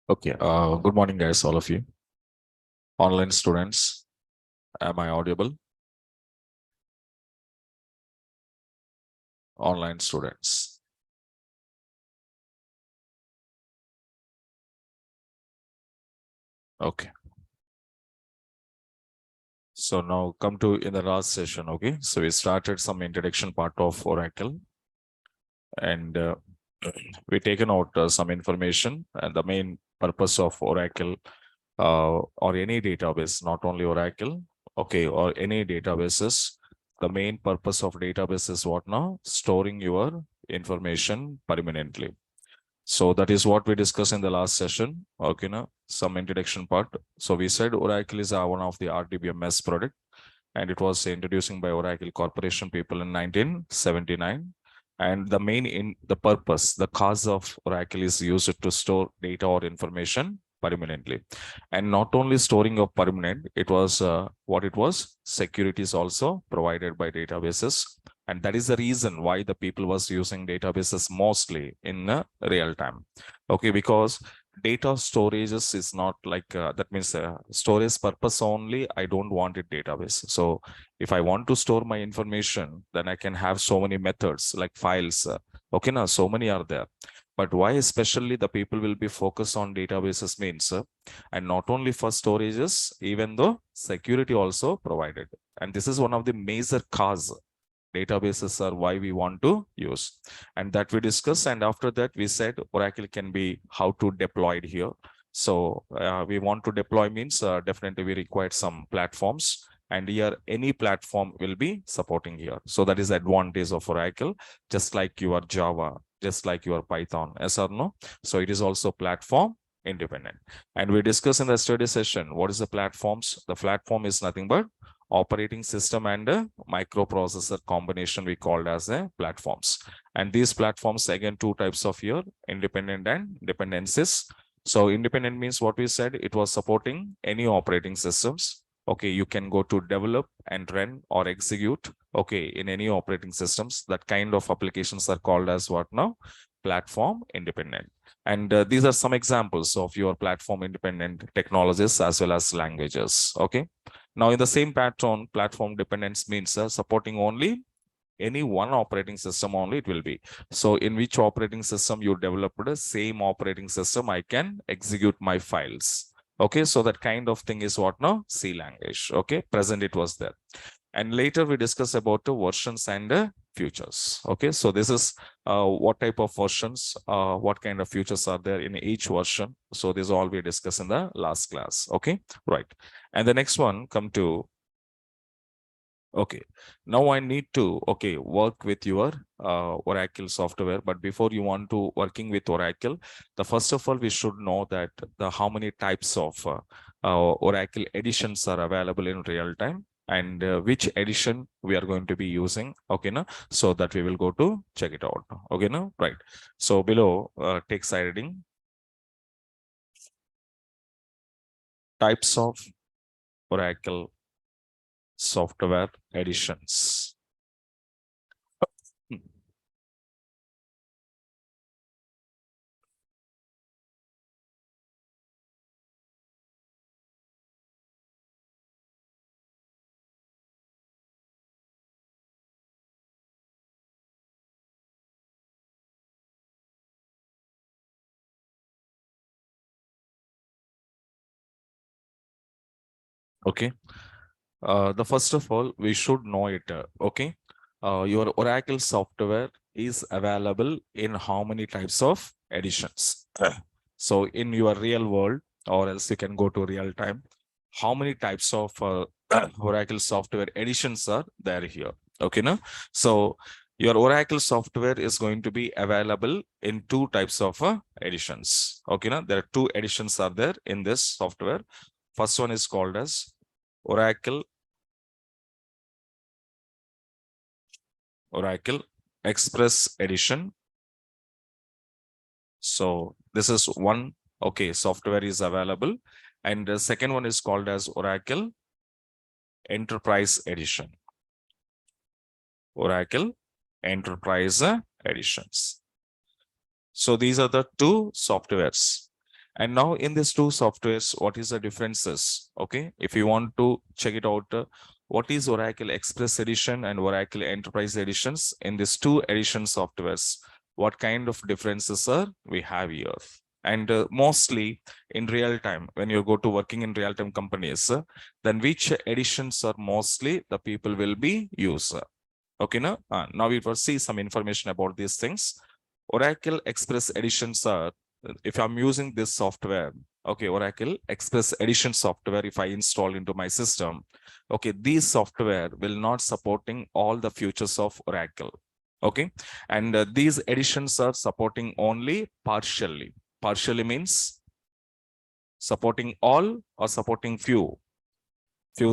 Okay, good morning, guys, all of you. Online students, am I audible? Online students. Okay. So now come to in the last session, okay? So we started some introduction part of Oracle and we taken out some information and the main purpose of Oracle or any database, not only Oracle, okay, or any databases. The main purpose of database is what now? Storing your information permanently. So that is what we discussed in the last session. Okay, now some introduction part. So we said Oracle is one of the RDBMS product, and it was introducing by Oracle Corporation people in 1979. And the main in the purpose, the cause of Oracle is used to store data or information permanently, and not only storing of permanent. It was what it was. Security is also provided by databases, and that is the reason why the people was using databases mostly in real time. Okay, because data storages is not like that means storage purpose only. I don't want it database. So if I want to store my information, then I can have so many methods like files. Okay, now so many are there. But why especially the people will be focused on databases means, and not only for storages, even though security also provided. And this is one of the major cause databases are why we want to use, and that we discuss. And after that we said Oracle can be how to deploy it here. So we want to deploy means definitely we require some platforms, and here any platform will be supporting here. So that is the advantage of Oracle, just like your Java, just like your Python, yes or no? So it is also platform independent. And we discuss in the study session what is the platforms. The platform is nothing but operating system and a microprocessor combination we called as a platforms. And these platforms, again, two types of here, independent and dependencies. So independent means what we said, it was supporting any operating systems. Okay, you can go to develop and run or execute, okay, in any operating systems. That kind of applications are called as what now? Platform independent. And these are some examples of your platform independent technologies as well as languages. Okay. Now, in the same pattern, platform dependence means supporting only any one operating system only it will be. So in which operating system you developed the same operating system, I can execute my files. Okay, so that kind of thing is what now? C language. Okay, present it was there. And later we discuss about the versions and futures. Okay, so this is what type of versions, what kind of futures are there in each version. So this is all we discussed in the last class. Okay, right. And the next one come to, okay, now I need to, okay, work with your Oracle software. But before you want to working with Oracle, the first of all, we should know that the how many types of Oracle editions are available in real time, and which edition we are going to be using. Okay, now, so that we will go to check it out. Okay, now, right. So below text heading, types of Oracle software editions. Hmm. Okay. The first of all, we should know it. Okay. Your Oracle software is available in how many types of editions? So in your real world, or else you can go to real time, how many types of Oracle software editions are there here? Okay, no? So your Oracle software is going to be available in two types of editions. Okay, now there are two editions are there in this software. First one is called as Oracle Express Edition. So this is one, okay, software is available. And the second one is called as Oracle Enterprise Edition. Oracle Enterprise Editions. So these are the two softwares. And now in these two softwares, what is the differences? Okay, if you want to check it out, what is Oracle Express Edition and Oracle Enterprise Editions in these two edition softwares? What kind of differences are we have here? And mostly in real time, when you go to working in real time companies, then which editions are mostly the people will be used? Okay, now we will see some information about these things. Oracle Express editions are, if I'm using this software, okay, Oracle Express Edition software, if I install into my system, okay, these software will not supporting all the features of Oracle. Okay, and these editions are supporting only partially. Partially means supporting all or supporting few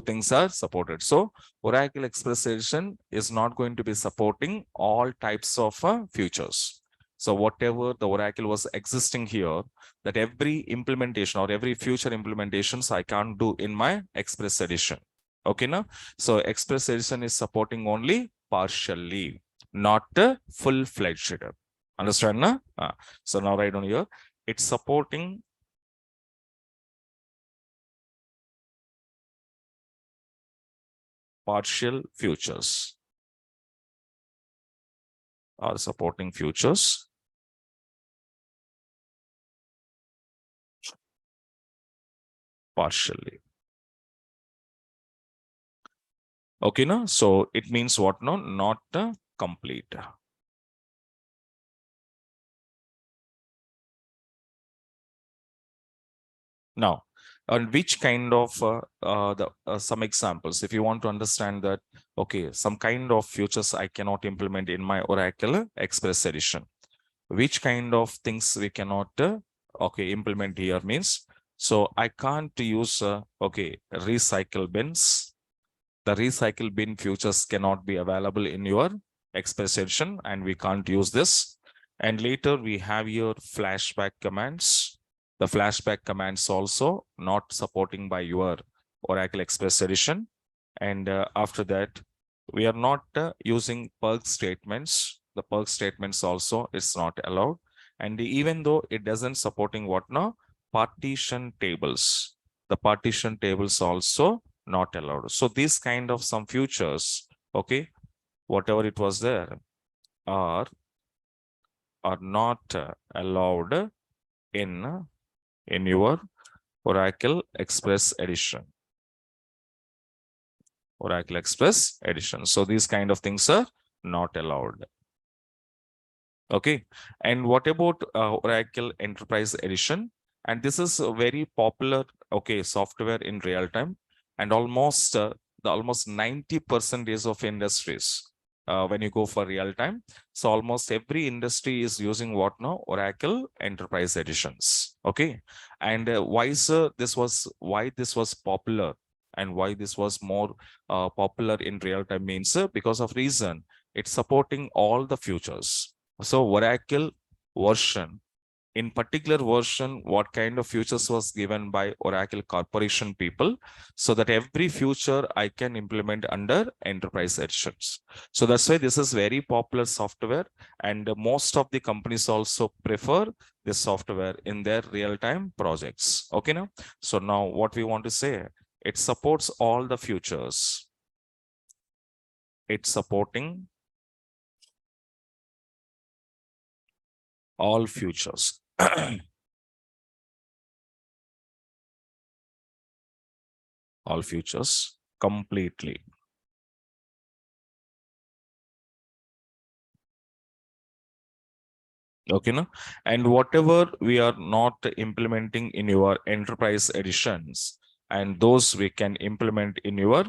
things are supported. So Oracle Express Edition is not going to be supporting all types of features. So whatever the Oracle was existing here, that every implementation or every future implementations I can't do in my Express Edition. Okay, now so Express Edition is supporting only partially, not full-fledged. Understand, na? So now right on here, it's supporting partial futures or supporting futures partially. Okay, no? So it means what? No, not complete. Now, on which kind of some examples, if you want to understand that, okay, some kind of futures I cannot implement in my Oracle Express Edition. Which kind of things we cannot okay implement here means, so I can't use okay recycle bins. The recycle bin features cannot be available in your Express Edition, and we can't use this. And later we have your flashback commands. The flashback commands also not supporting by your Oracle Express Edition. And after that, we are not using perk statements. The perk statements also is not allowed. And even though it doesn't supporting what now, partition tables. The partition tables also not allowed. So these kind of some features, okay, whatever it was there, are not allowed in your Oracle Express Edition. Oracle Express Edition. So these kind of things are not allowed. Okay. And what about Oracle Enterprise Edition? And this is a very popular, okay, software in real time. And almost the almost 90% of industries, when you go for real time. So almost every industry is using what now? Oracle Enterprise Editions. Okay. And why this was popular and why this was more popular in real time means because of reason it's supporting all the futures. So Oracle version, in particular version, what kind of futures was given by Oracle Corporation people, so that every future I can implement under enterprise editions. So that's why this is very popular software, and most of the companies also prefer this software in their real-time projects. Okay, now, so now what we want to say, it supports all the futures. It's supporting all futures. All futures completely. Okay, no? And whatever we are not implementing in your enterprise editions, and those we can implement in your,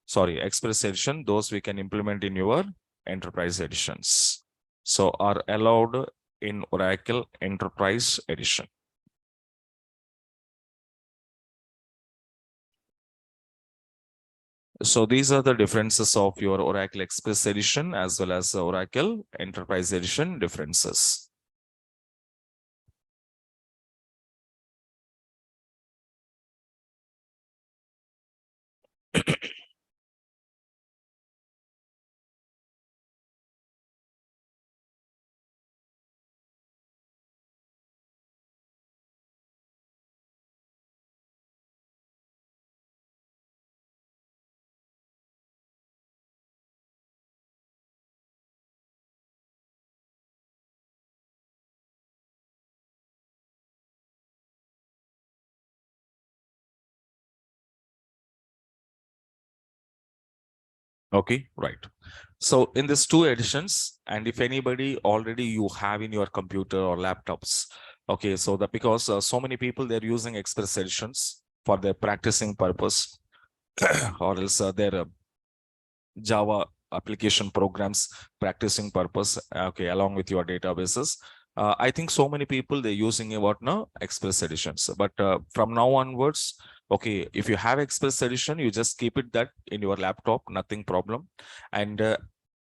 sorry, express edition, those we can implement in your enterprise editions. So are allowed in Oracle Enterprise Edition. So these are the differences of your Oracle Express Edition as well as the Oracle Enterprise Edition differences. Okay, right. So in these two editions, and if anybody already you have in your computer or laptops, okay, so that because so many people they're using Express editions for their practicing purpose, or else their Java application programs practicing purpose, okay, along with your databases. I think so many people they're using what now Express editions, but from now onwards, okay, if you have Express edition, you just keep it that in your laptop, nothing problem, and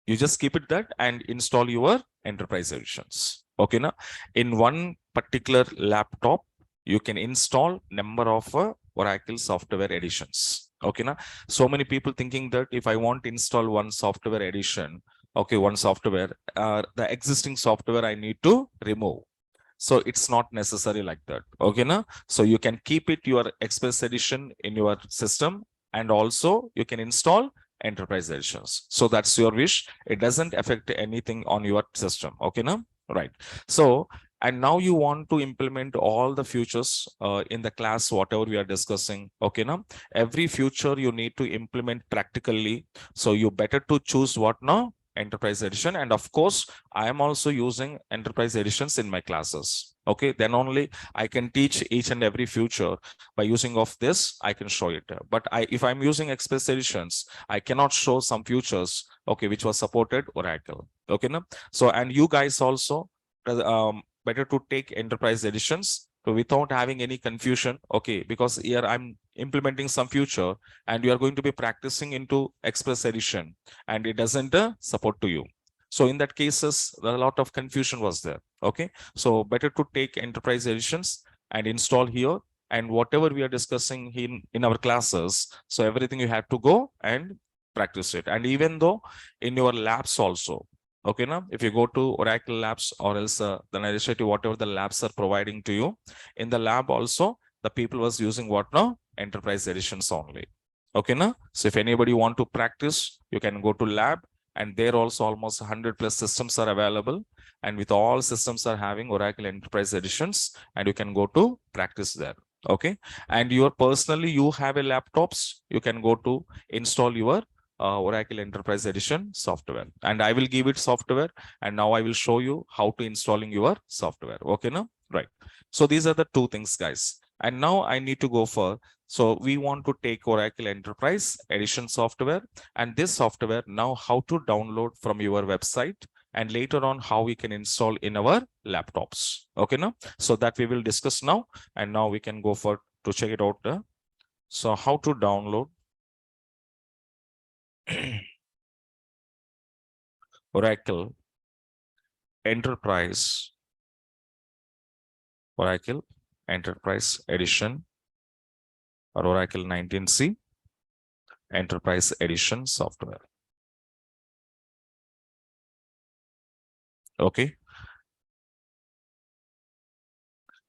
you just keep it that and install your enterprise editions. Okay, now in one particular laptop, you can install number of Oracle software editions. Okay, now so many people thinking that if I want to install one software edition, okay, one software, the existing software I need to remove. So it's not necessary like that. Okay, now so you can keep it your Express edition in your system, and also you can install enterprise editions. So that's your wish. It doesn't affect anything on your system. Okay, now right. So and now you want to implement all the features in the class whatever we are discussing. Okay, now every feature you need to implement practically. So you better to choose what now enterprise edition, and of course I am also using enterprise editions in my classes. Okay, then only I can teach each and every feature by using of this. I can show it, but if I'm using Express editions, I cannot show some features. Okay, which was supported Oracle. Okay, no. So and you guys also better to take enterprise editions so without having any confusion. Okay, because here I'm implementing some future and you are going to be practicing into Express edition and it doesn't support to you. So in that cases, a lot of confusion was there. Okay, so better to take enterprise editions and install here, and whatever we are discussing in our classes, so everything you have to go and practice it. And even though in your labs also, okay, now if you go to Oracle labs or else the NareshIT, whatever the labs are providing to you, in the lab also the people was using what now enterprise editions only. Okay, now so if anybody want to practice, you can go to lab, and there also almost 100 plus systems are available, and with all systems are having Oracle enterprise editions, and you can go to practice there. Okay, and your personally you have a laptops, you can go to install your Oracle enterprise edition software, and I will give it software, and now I will show you how to installing your software. Okay, now right. So these are the two things, guys, and now I need to go for, so we want to take Oracle enterprise edition software, and this software now how to download from your website, and later on how we can install in our laptops. Okay, now so that we will discuss now, and now we can go for to check it out. So how to download Oracle enterprise edition, or Oracle 19C enterprise edition software. Okay,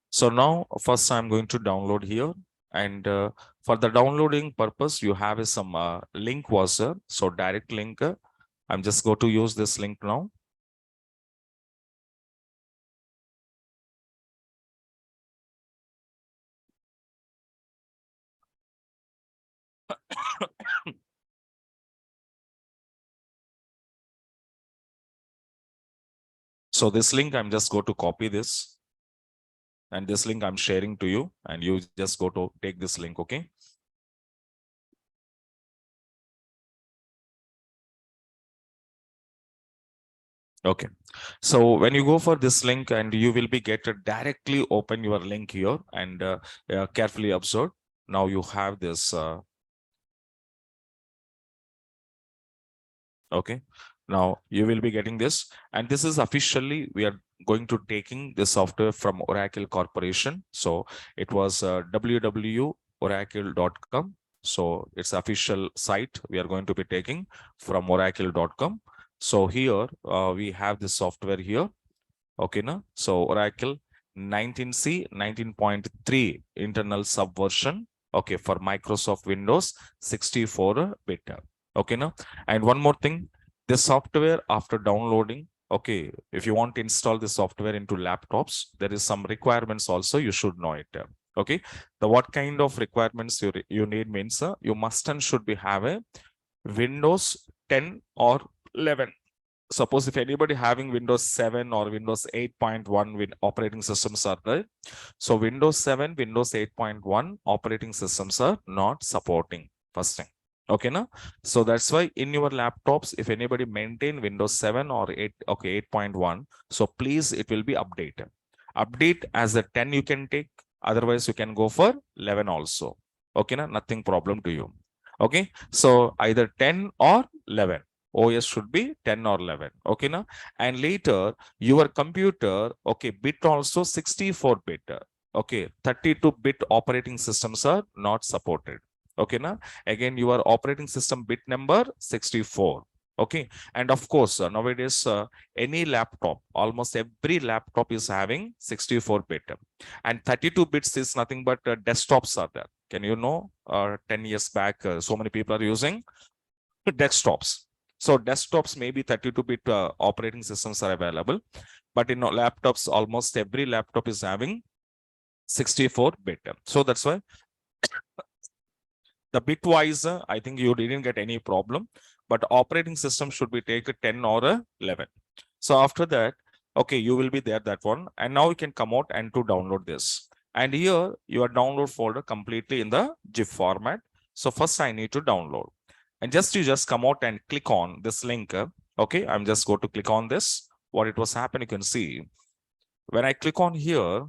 so now first I'm going to download here, and for the downloading purpose you have some link was so direct link. I'm just going to use this link now. So this link I'm just going to copy this, and this link I'm sharing to you, and you just go to take this link. Okay, okay, so when you go for this link, and you will be get to directly open your link here, and carefully observe. Now you have this okay, now you will be getting this, and this is officially we are going to taking this software from Oracle Corporation. So it was www.oracle.com. So it's official site we are going to be taking from oracle.com. So here we have this software here. Okay, now so Oracle 19C 19.3 internal subversion. Okay, for Microsoft Windows 64-bit. Okay, now and one more thing, this software after downloading, okay, if you want to install this software into laptops, there is some requirements also you should know it. Okay, the what kind of requirements you need means you must and should be have a Windows 10 or 11. Suppose if anybody having Windows 7 or Windows 8.1 operating systems are there. So Windows 7, Windows 8.1 operating systems are not supporting. First thing. Okay, na? So that's why in your laptops, if anybody maintain Windows 7 or 8, okay, 8.1, so please, it will be updated. Update as a 10 you can take. Otherwise, you can go for 11 also. Okay, na? Nothing problem to you. Okay, so either 10 or 11. OS should be 10 or 11. Okay, na? And later, your computer, okay, bit also 64-bit. Okay, 32-bit operating systems are not supported. Okay, na? Again, your operating system bit number 64. Okay, and of course, nowadays, any laptop, almost every laptop is having 64-bit. And 32 bits is nothing but desktops are there. Can you know, 10 years back, so many people are using desktops. So desktops, maybe 32-bit operating systems are available. But in laptops, almost every laptop is having 64-bit. So that's why the bitwise, I think you didn't get any problem, but operating system should be taken 10 or 11. So after that, okay, you will be there, that one. And now you can come out and to download this. And here, your download folder completely in the GIF format. So first I need to download. And you just come out and click on this link. Okay, I'm just going to click on this. What it was happening, you can see. When I click on here,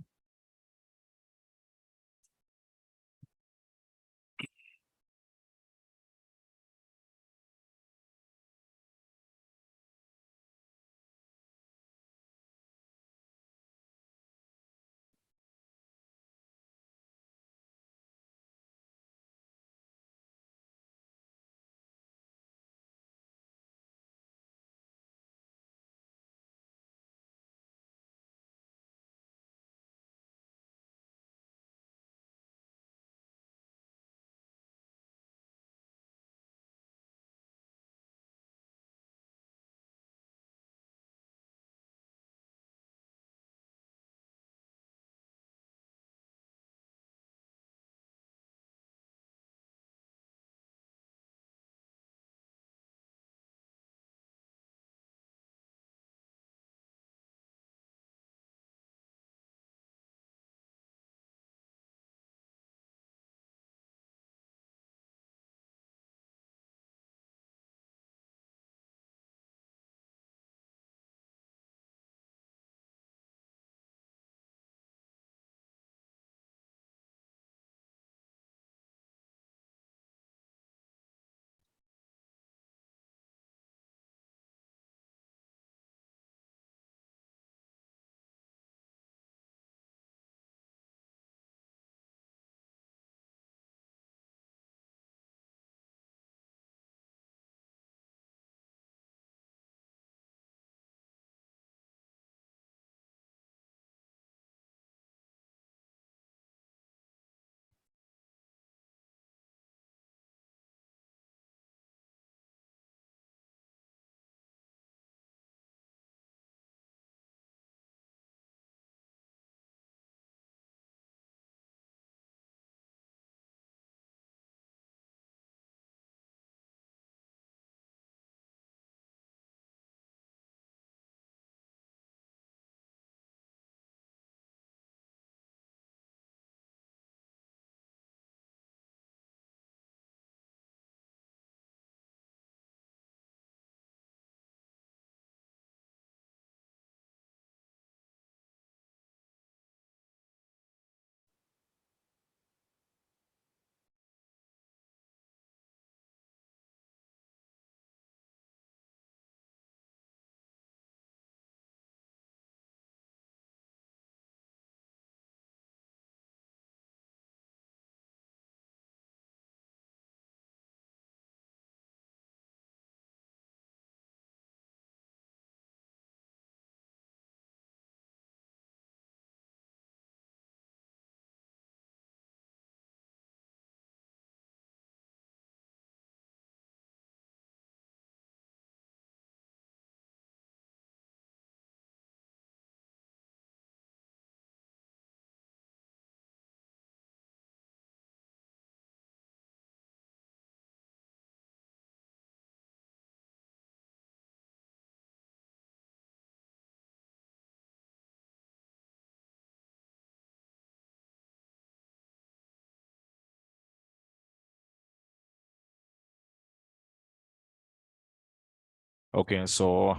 Okay, so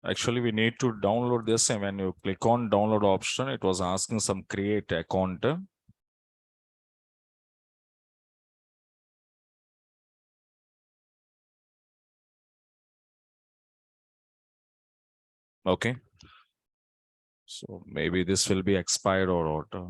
actually we need to download this, and when you click on download option, it was asking some create account. Okay, so maybe this will be expired or what.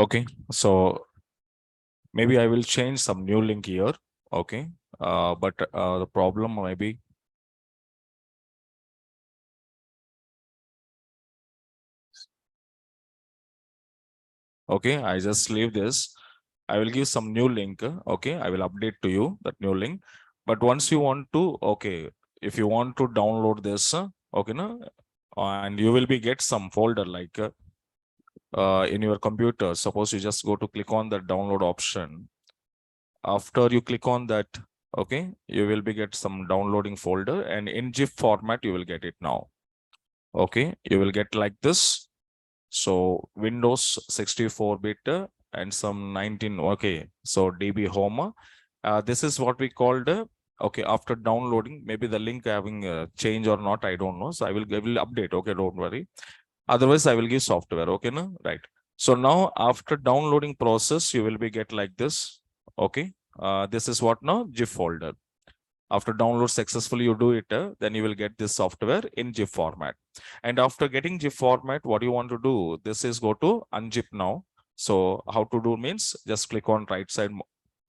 Okay, so maybe I will change some new link here. Okay, but the problem maybe. Okay, I just leave this. I will give some new link. Okay, I will update to you that new link. But once you want to, okay, if you want to download this, okay, no, and you will be get some folder like in your computer. Suppose you just go to click on the download option. After you click on that, okay, you will be get some downloading folder, and in GIF format you will get it now. Okay, you will get like this. So Windows 64-bit and some 19. Okay, so DB Home. This is what we called. Okay, after downloading, maybe the link having change or not, I don't know. So I will update. Okay, don't worry. Otherwise, I will give software. Okay, no, right. So now after downloading process, you will be get like this. Okay, this is what now GIF folder. After download successfully, you do it, then you will get this software in GIF format. And after getting GIF format, what you want to do, this is go to unzip now. So how to do means just click on right side,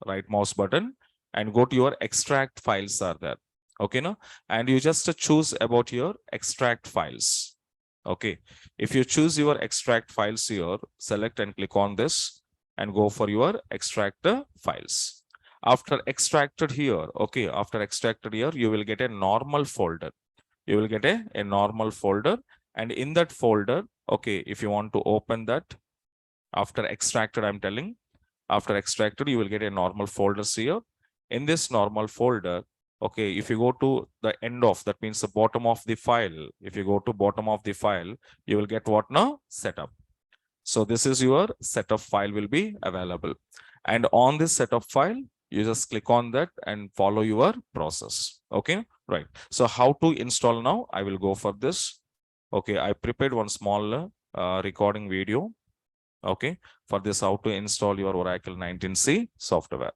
right mouse button and go to your extract files are there. Okay, no? And you just choose about your extract files. Okay. If you choose your extract files here, select and click on this and go for your extract files. After extracted here, okay, after extracted here, you will get a normal folder. You will get a normal folder. And in that folder, okay, if you want to open that, after extracted, I'm telling, after extracted, you will get a normal folders here. In this normal folder, okay, if you go to the end of, that means the bottom of the file, if you go to bottom of the file, you will get what now? Setup. So this is your setup file will be available. And on this setup file, you just click on that and follow your process. Okay, right. So how to install now? I will go for this. Okay, I prepared one small recording video. Okay, for this, how to install your Oracle 19C software.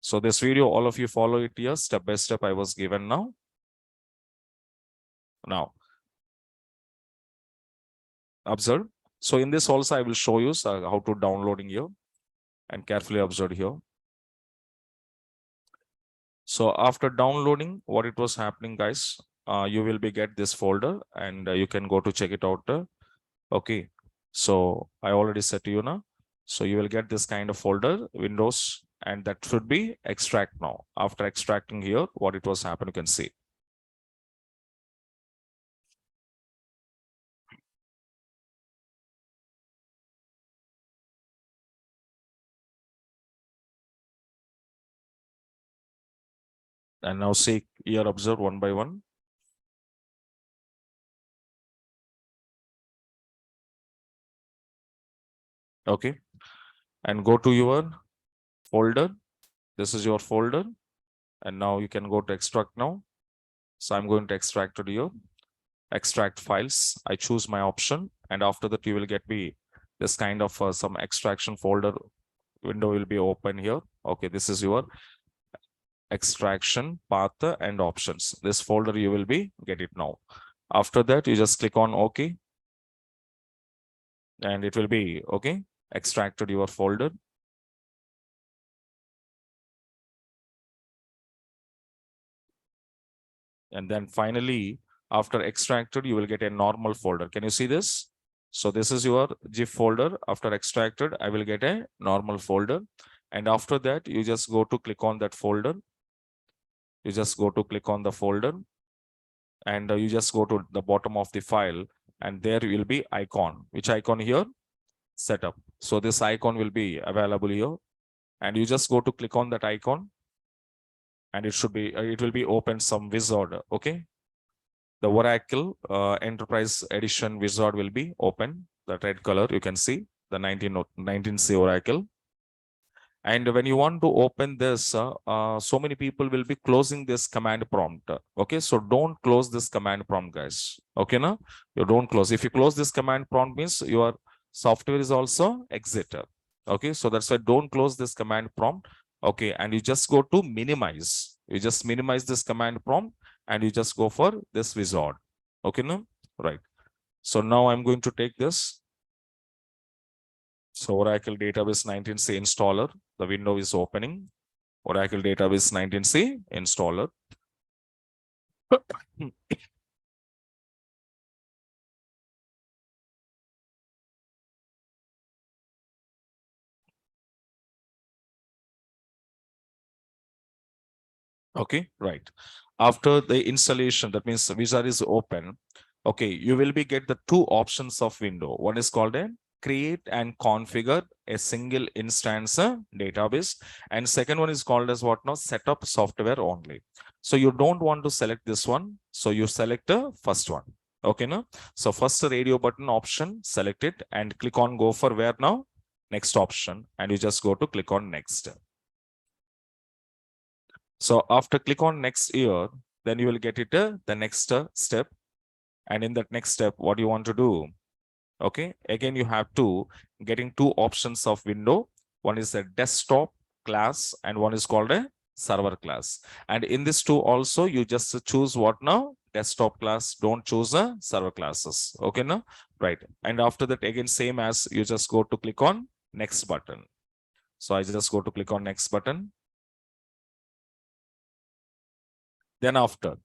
So this video, all of you follow it here, step by step I was given now. Now, observe. So in this also, I will show you how to downloading here and carefully observe here. So after downloading, what it was happening, guys, you will be get this folder and you can go to check it out. Okay. So I already said to you now. So you will get this kind of folder, Windows, and that should be extract now. After extracting here, what it was happening, you can see. And now see here, observe one by one. Okay. And go to your folder. This is your folder. And now you can go to extract now. So I'm going to extract it here. extract files. I choose my option, and after that you will get me this kind of some extraction folder window will be open here. Okay, this is your extraction path and options. This folder you will be get it now. After that, you just click on OK, and it will be okay, extracted your folder. And then finally, after extracted, you will get a normal folder. Can you see this? So this is your GIF folder. After extracted, I will get a normal folder. And after that, you just go to click on that folder. You just go to click on the folder, and you just go to the bottom of the file, and there will be icon. Which icon here? Setup. So this icon will be available here, and you just go to click on that icon, and it will be open some wizard. Okay, the Oracle Enterprise Edition wizard will be open. The red color you can see the 19C Oracle. And when you want to open this, so many people will be closing this command prompt. Okay, so don't close this command prompt, guys. Okay, now you don't close. If you close this command prompt, means your software is also exited. Okay, so that's why don't close this command prompt. Okay, and you just go to minimize. You just minimize this command prompt, and you just go for this wizard. Okay, now right. So now I'm going to take this. So Oracle Database 19C installer, the window is opening. Oracle Database 19C installer. Okay, right. After the installation, that means wizard is open. Okay, you will be get the two options of window. One is called a create and configure a single instance database, and second one is called as what now? Setup software only. So you don't want to select this one, so you select the first one. Okay, now so first radio button option, select it and click on go for where now? Next option, and you just go to click on next. So after click on next here, then you will get it the next step. And in that next step, what you want to do? Okay, again, you have to getting two options of window. One is a desktop class and one is called a server class. And in this two also, you just choose what now? Desktop class, don't choose a server classes. Okay, now, right. And after that, again, same as you just go to click on next button. So I just go to click on next button. Then after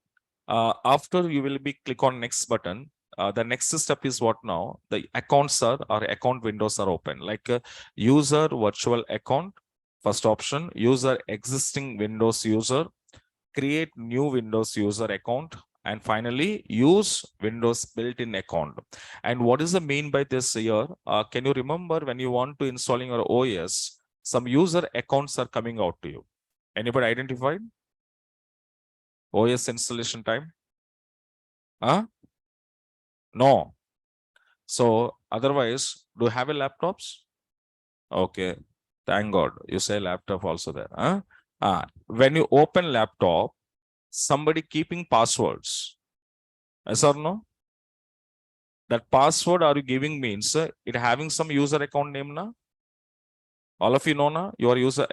you will be click on next button. The next step is what now? The accounts or account windows are open, like user virtual account, first option, user existing Windows user, create new Windows user account, and finally use Windows built-in account. And what is the mean by this here? Can you remember when you want to installing your OS, some user accounts are coming out to you? Anybody identified? OS installation time? Huh? No. So otherwise, do you have a laptops? Okay. Thank God. You say laptop also there. Huh? When you open laptop, somebody keeping passwords. Yes or no? That password are you giving means it having some user account name na? All of you know na? Your user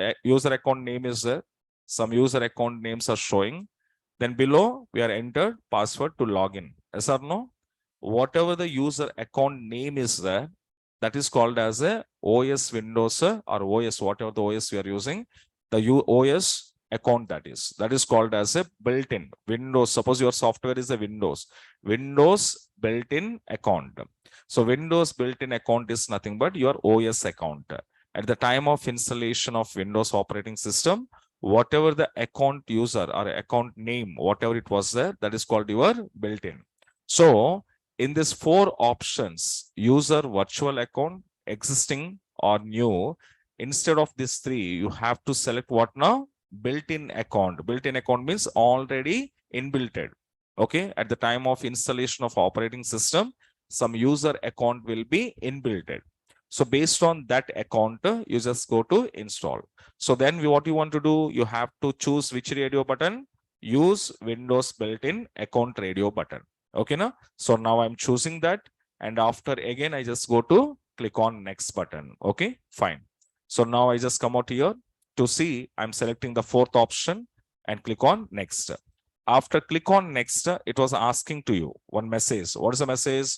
account name is there. Some user account names are showing. Then below we are entered password to login. Yes or no? Whatever the user account name is there, that is called as a OS Windows or OS, whatever the OS we are using, the OS account that is called as a built-in Windows. Suppose your software is a Windows built-in account. So Windows built-in account is nothing but your OS account. At the time of installation of Windows operating system, whatever the account user or account name, whatever it was there, that is called your built-in. So in this four options, user, virtual account, existing or new, instead of these three, you have to select what now? Built-in account. Built-in account means already inbuilt. Okay, at the time of installation of operating system, some user account will be inbuilt. So based on that account, you just go to install. So then what you want to do, you have to choose which radio button? Use Windows built-in account radio button. Okay, now, so now I'm choosing that. And after again, I just go to click on next button. Okay, fine. So now I just come out here to see I'm selecting the fourth option and click on next. After click on next, it was asking to you one message. What is the message?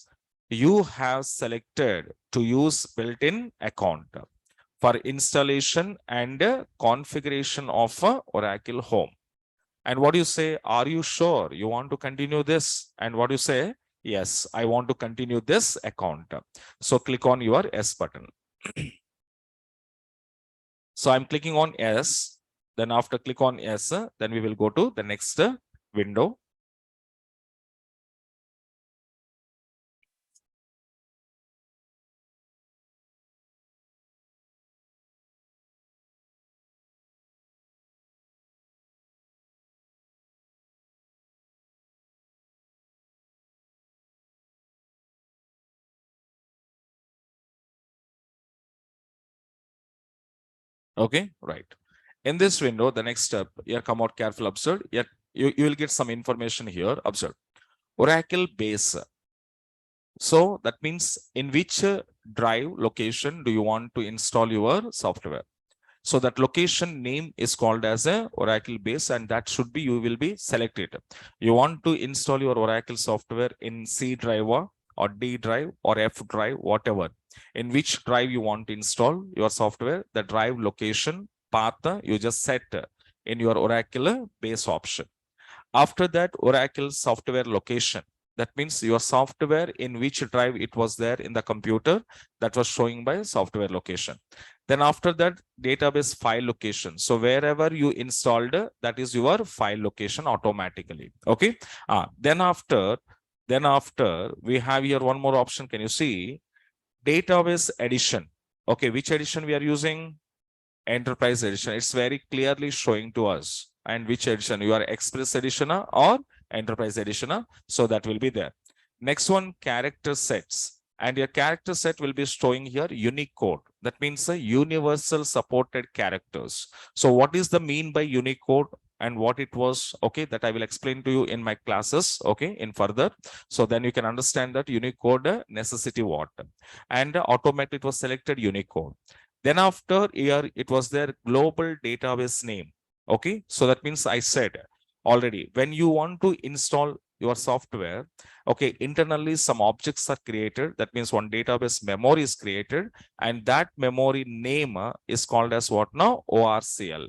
You have selected to use built-in account for installation and configuration of Oracle Home. And what do you say? Are you sure you want to continue this? And what do you say? Yes, I want to continue this account. So click on your S button. So I'm clicking on S. Then after click on S, then we will go to the next window. Okay, right. In this window, the next step, here come out careful, observe. Here you will get some information here. Observe. Oracle base. So that means in which drive location do you want to install your software? So that location name is called as a Oracle base, and that should be, you will be selected. You want to install your Oracle software in C drive or D drive or F drive, whatever. In which drive you want to install your software, the drive location path you just set in your Oracle base option. After that, Oracle software location. That means your software in which drive it was there in the computer, that was showing by software location. Then after that, database file location. So wherever you installed, that is your file location automatically. Okay. Then after we have here one more option. Can you see database edition? Okay, which edition we are using? Enterprise edition. It's very clearly showing to us. And which edition? You are Express edition or Enterprise edition. So that will be there. Next one, character sets. And your character set will be showing here Unicode. That means a universal supported characters. So what is the mean by Unicode and what it was? Okay, that I will explain to you in my classes. Okay, in further. So then you can understand that Unicode necessity what. And automatically it was selected Unicode. Then after here, it was their global database name. Okay, so that means I said already, when you want to install your software, okay, internally some objects are created. That means one database memory is created, and that memory name is called as what now? ORCL.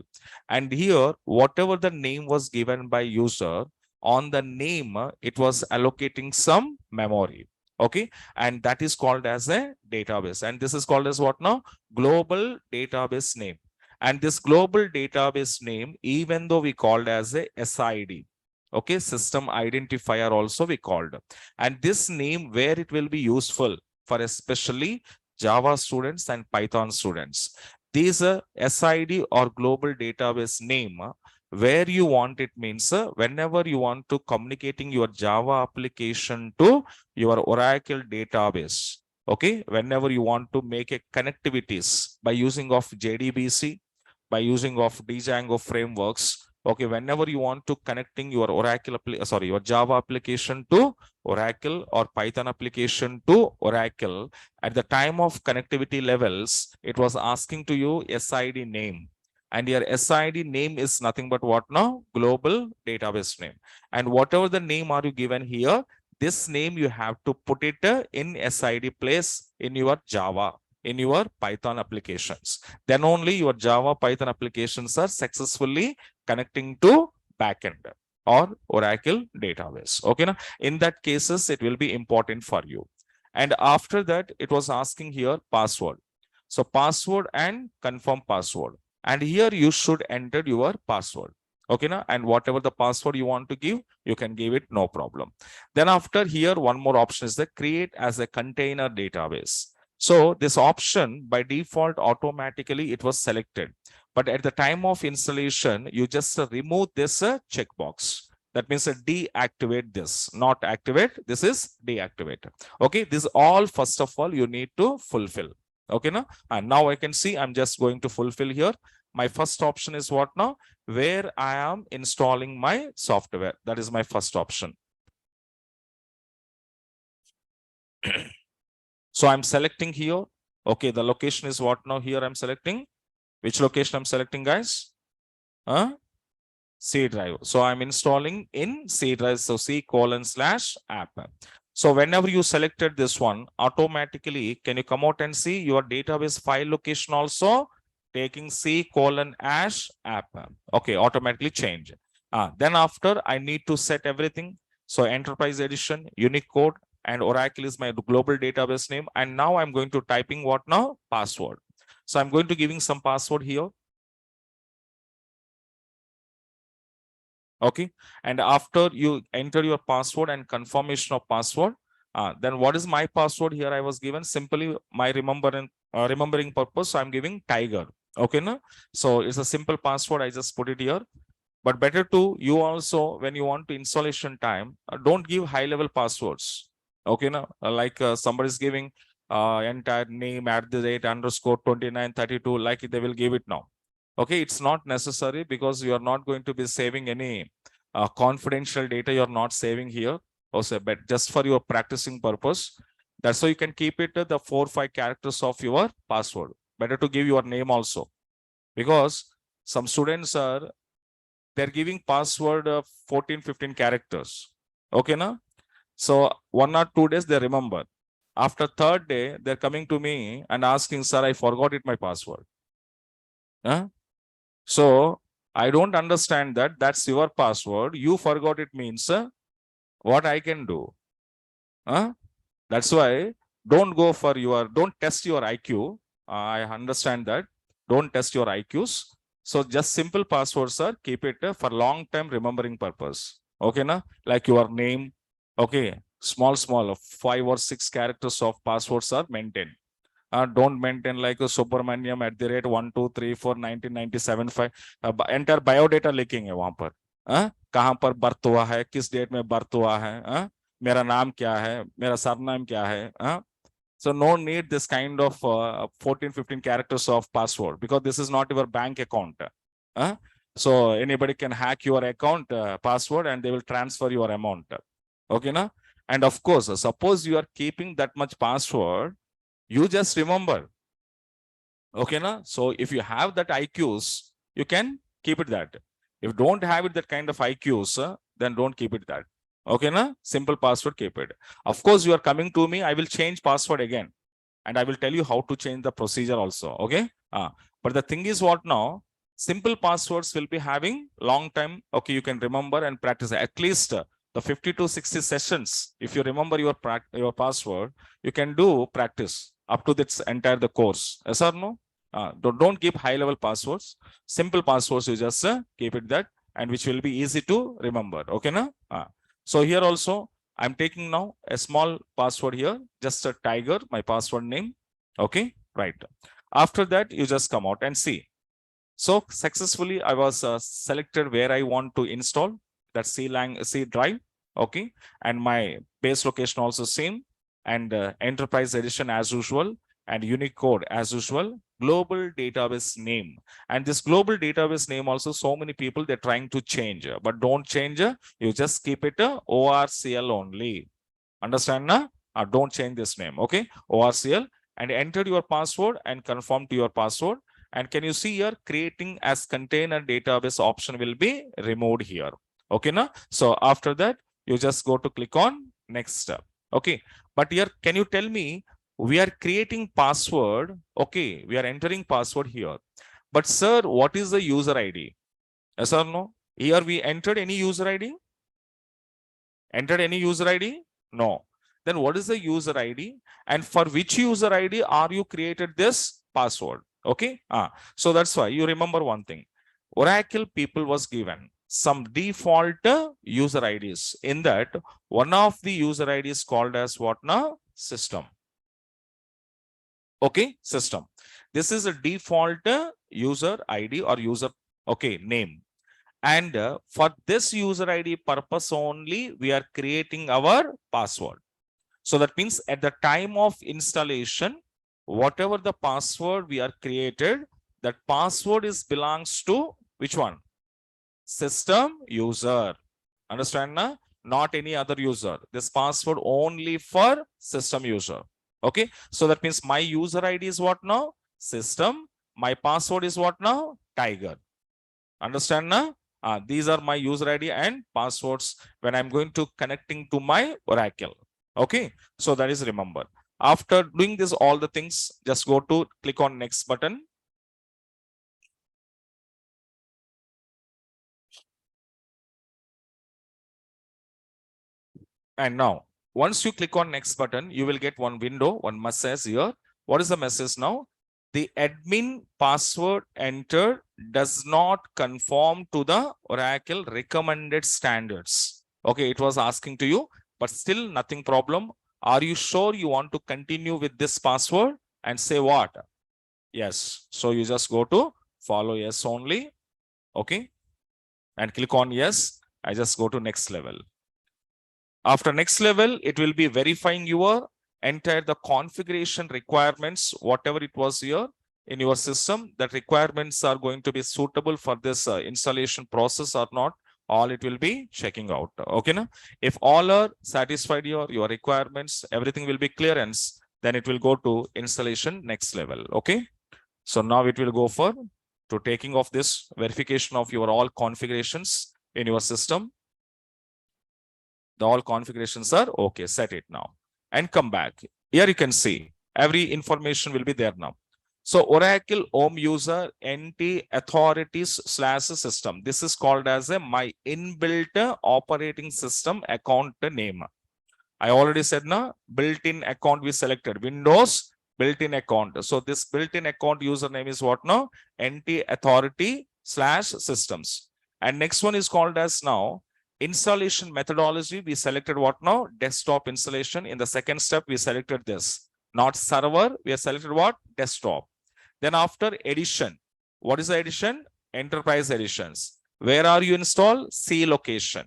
And here, whatever the name was given by user, on the name, it was allocating some memory. Okay, and that is called as a database. And this is called as what now? Global database name. And this global database name, even though we called as a SID, okay, system identifier also we called. And this name, where it will be useful for especially Java students and Python students. These SID or global database name, where you want it means whenever you want to communicating your Java application to your Oracle database. Okay, whenever you want to make a connectivities by using of JDBC, by using of Django frameworks. Okay, whenever you want to connecting your your Java application to Oracle or Python application to Oracle, at the time of connectivity levels, it was asking to you SID name. And your SID name is nothing but what now? Global database name. And whatever the name are you given here, this name you have to put it in SID place in your Java, in your Python applications. Then only your Java Python applications are successfully connecting to backend or Oracle database. Okay, now in that cases, it will be important for you. And after that, it was asking here password. So password and confirm password. And here you should enter your password. Okay, now, and whatever the password you want to give, you can give it, no problem. Then after here, one more option is the create as a container database. So this option by default, automatically it was selected. But at the time of installation, you just remove this checkbox. That means deactivate this, not activate. This is deactivate. Okay, this all first of all you need to fulfill. Okay, now, and now I can see I'm just going to fulfill here. My first option is what now? Where I am installing my software. That is my first option. So I'm selecting here. Okay, the location is what now? Here I'm selecting. Which location I'm selecting, guys? C drive. So I'm installing in C drive. So C:/app. So whenever you selected this one, automatically, can you come out and see your database file location also taking C:/app. Okay, automatically change. Then after I need to set everything. So enterprise edition, Unicode, and Oracle is my global database name. And now I'm going to typing what now? Password. So I'm going to giving some password here. Okay, and after you enter your password and confirmation of password, then what is my password here? I was given simply my remembering purpose. So I'm giving tiger. Okay, no? So it's a simple password. I just put it here. But better to you also when you want to installation time, don't give high level passwords. Okay, no? Like somebody is giving entire name @_2932, like they will give it now. Okay, it's not necessary because you are not going to be saving any confidential data. You're not saving here. Also, but just for your practicing purpose. That's why you can keep it the 4-5 characters of your password. Better to give your name also, because some students are they're giving password 14-15 characters. Okay, na? So 1 or 2 days they remember. After third day, they're coming to me and asking, sir, I forgot it my password. Huh? So I don't understand that. That's your password. You forgot it means what I can do. Huh? That's why don't go for don't test your IQ. I understand that. Don't test your IQs. So just simple passwords, sir. Keep it for long time remembering purpose. Okay, na? Like your name. Okay, small 5 or 6 characters of passwords are maintained. Don't maintain like a Subramaniam @123 4 1997 5. Entire biodata लिखेंगे है वहां पर. कहां पर birth हुआ है, किस date में बर्थ हुआ है, मेरा नाम क्या है, मेरा सरनाम क्या है. So no need this kind of 14-15 characters of password, because this is not your bank account. So anybody can hack your account password and they will transfer your amount. Okay, na? And of course, suppose you are keeping that much password, you just remember. Okay, na? So if you have that IQs, you can keep it that. If don't have it that kind of IQs, then don't keep it that. Okay, na? Simple password, keep it. Of course, you are coming to me, I will change password again. And I will tell you how to change the procedure also. Okay. But the thing is what now? Simple passwords will be having long time. Okay, you can remember and practice at least the 50 to 60 sessions. If you remember your password, you can do practice up to this entire the course. Yes or no? Don't keep high level passwords. Simple passwords, you just keep it that, and which will be easy to remember. Okay, na? So here also I'm taking now a small password here, just a tiger, my password name. Okay, right. After that, you just come out and see. So successfully, I was selected where I want to install that C drive. Okay, and my base location also same, and enterprise edition as usual, and Unicode as usual, global database name. And this global database name also, so many people they're trying to change, but don't change. You just keep it ORCL only. Understand, na? Don't change this name. Okay, ORCL, and enter your password and confirm to your password. And can you see here, creating as container database option will be removed here. Okay, na? So after that, you just go to click on next step. Okay, but here, can you tell me, we are creating password. Okay, we are entering password here. But sir, what is the user ID? Yes or no? Here we entered any user ID? Entered any user ID? No. Then what is the user ID? And for which user ID are you created this password? Okay. So that's why you remember one thing. Oracle people was given some default user IDs. In that, one of the user IDs called as what now? System. Okay, system. This is a default user ID or user name. And for this user ID purpose only, we are creating our password. So that means at the time of installation, whatever the password we are created, that password belongs to which one? System user. Understand, na? not any other user. This password only for system user. Okay, so that means my user ID is what now? System. My password is what now? Tiger. Understand now? These are my user ID and passwords when I'm going to connecting to my Oracle. Okay, so that is remember. After doing this, all the things, just go to click on next button. And now, once you click on next button, you will get one window, one message here. What is the message now? The admin password entered does not conform to the Oracle recommended standards. Okay, it was asking to you, but still nothing problem. Are you sure you want to continue with this password? And say what? Yes. So you just go to follow yes only. Okay. And click on yes. I just go to next level. After next level, it will be verifying your entire the configuration requirements, whatever it was here in your system, that requirements are going to be suitable for this installation process or not. All it will be checking out. Okay, now if all are satisfied your requirements, everything will be clearance, then it will go to installation next level. Okay, so now it will go for to taking of this verification of your all configurations in your system. The all configurations are okay. Set it now and come back. Here you can see every information will be there now. So Oracle home user NT authorities / system. This is called as a my inbuilt operating system account name. I already said now built-in account we selected Windows built-in account. So this built-in account username is what now? NT authority / systems. And next one is called as now installation methodology. We selected what now? Desktop installation. In the second step, we selected this. Not server, we have selected what? Desktop. Then after edition, what is the edition? Enterprise editions. Where are you installed? C location.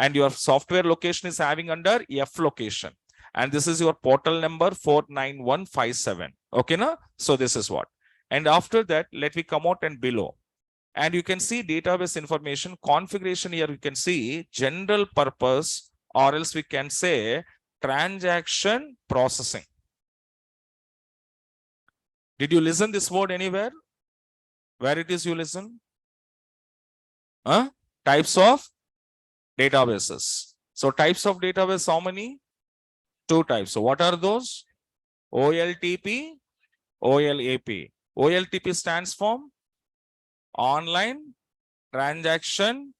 And your software location is having under F location. And this is your portal number 49157. Okay, na? So this is what. And after that, let me come out and below. And you can see database information configuration here. You can see general purpose, or else we can say transaction processing. Did you listen this word anywhere? Where it is you listen? Types of databases. So types of database, how many? 2 types. So what are those? OLTP, OLAP. OLTP stands for online transaction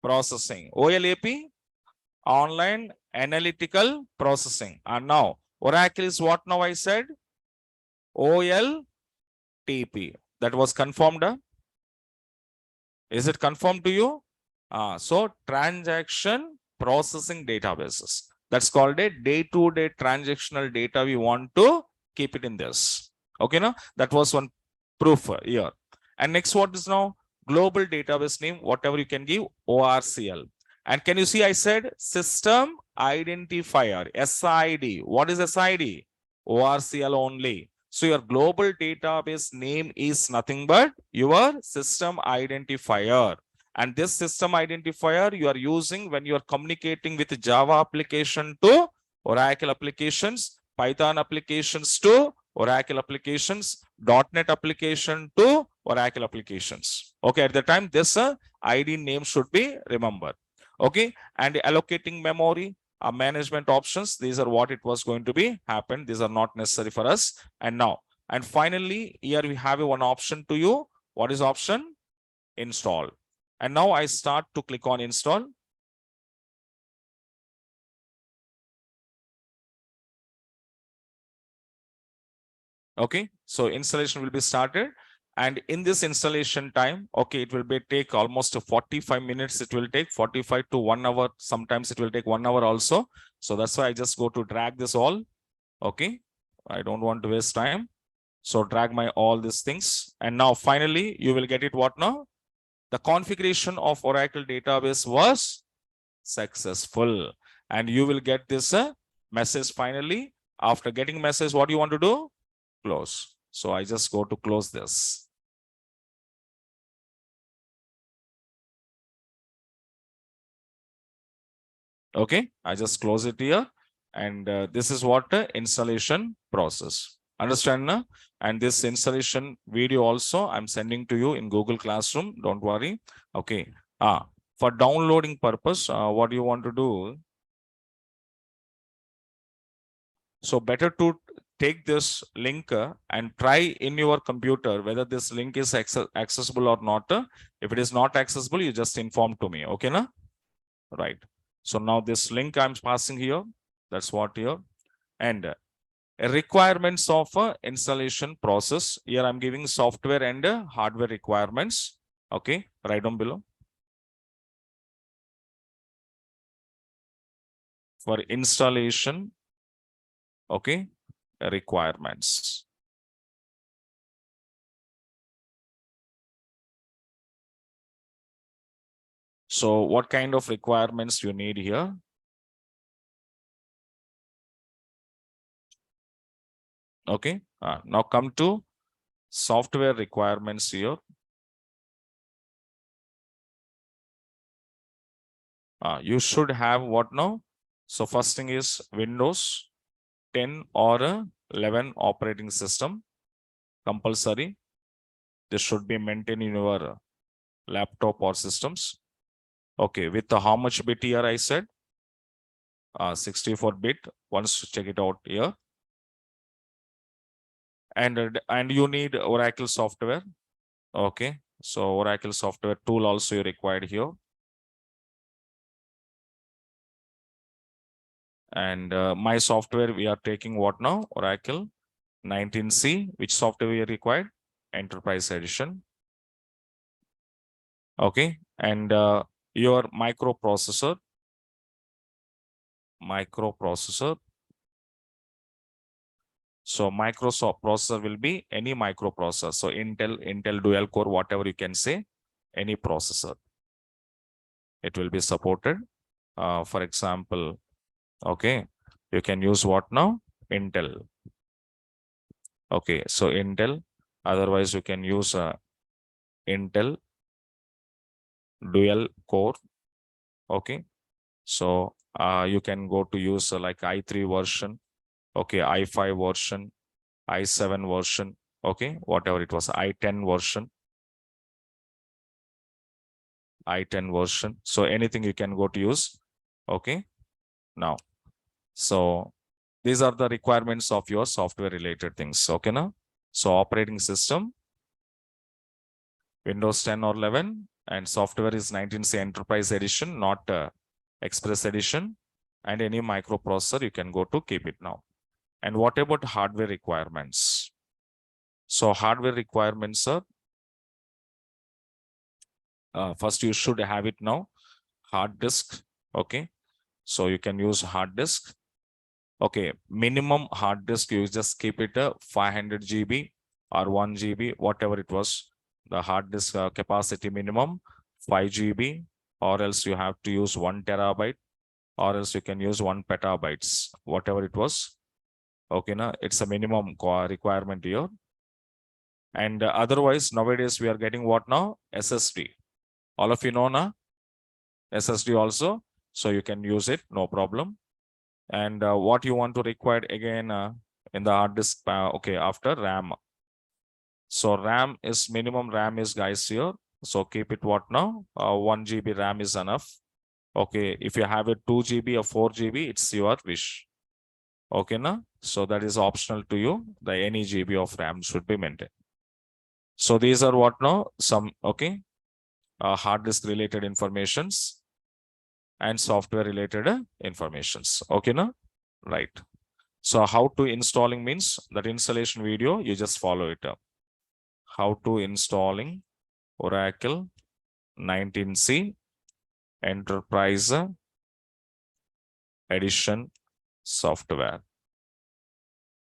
processing. OLAP, online analytical processing. And now Oracle is what now I said? OLTP. That was confirmed. Is it confirmed to you? So transaction processing databases. That's called a day-to-day transactional data. We want to keep it in this. Okay, now that was one proof here. And next, what is now? Global database name, whatever you can give, ORCL. And can you see I said system identifier, SID. What is SID? ORCL only. So your global database name is nothing but your system identifier. And this system identifier you are using when you are communicating with Java application to Oracle applications, Python applications to Oracle applications, .NET application to Oracle applications. Okay, at the time this ID name should be remembered. Okay, and allocating memory, management options, these are what it was going to be happen. These are not necessary for us. And now, and finally, here we have one option to you. What is option? Install. And now I start to click on install. Okay, so installation will be started. And in this installation time, okay, it will be take almost 45 minutes. It will take 45 to 1 hour. Sometimes it will take 1 hour also. So that's why I just go to drag this all. Okay, I don't want to waste time. So drag my all these things. And now finally, you will get it what now? The configuration of Oracle database was successful. And you will get this message finally. After getting message, what do you want to do? Close. So I just go to close this. Okay, I just close it here. And this is what the installation process. Understand now? And this installation video also I'm sending to you in Google Classroom. Don't worry. Okay. For downloading purpose, what you want to do? So better to take this link and try in your computer whether this link is accessible or not. If it is not accessible, you just inform to me. Okay, na? Right. So now this link I'm passing here. That's what here. And requirements of installation process. Here I'm giving software and hardware requirements. Okay, right down below. For installation, okay, requirements. So what kind of requirements you need here? Okay, now come to software requirements here. You should have what now? So first thing is Windows 10 or 11 operating system, compulsory. This should be maintained in your laptop or systems. Okay, with how much bit here I said? 64 bit. Once check it out here. And you need Oracle software. Okay, so Oracle software tool also you required here. And my software we are taking what now? Oracle 19C. Which software we are required? Enterprise edition. Okay, and your microprocessor. So Microsoft processor will be any microprocessor. So Intel dual core, whatever you can say, any processor. It will be supported. For example, okay, you can use what now? Intel. Okay, so Intel. Otherwise, you can use Intel dual core. Okay, so you can go to use like i3 version. Okay, i5 version, i7 version. Okay, whatever it was, i10 version. i10 version. So anything you can go to use. Okay. Now, so these are the requirements of your software related things. Okay. Now, so operating system, Windows 10 or 11, and software is 19C Enterprise Edition, not Express Edition. And any microprocessor you can go to keep it now. And what about hardware requirements? So hardware requirements are first you should have it now. Hard disk. Okay. So you can use hard disk. Okay, minimum hard disk, you just keep it 500 GB or 1 GB, whatever it was. The hard disk capacity minimum 5 GB, or else you have to use 1 terabyte, or else you can use 1 petabytes, whatever it was. Okay, now it's a minimum requirement here. And otherwise, nowadays we are getting what now? SSD. All of you know now? SSD also. So you can use it, no problem. And what you want to require again in the hard disk, okay, after RAM. So RAM is minimum RAM is guys here. So keep it what now? 1 GB RAM is enough. Okay, if you have it 2 GB or 4 GB, it's your wish. Okay, na? So that is optional to you. The any GB of RAM should be maintained. So these are what now? Some, okay, hard disk related informations and software related informations. Okay, na? Right. So how to installing means that installation video, you just follow it up. How to installing Oracle 19C Enterprise Edition software.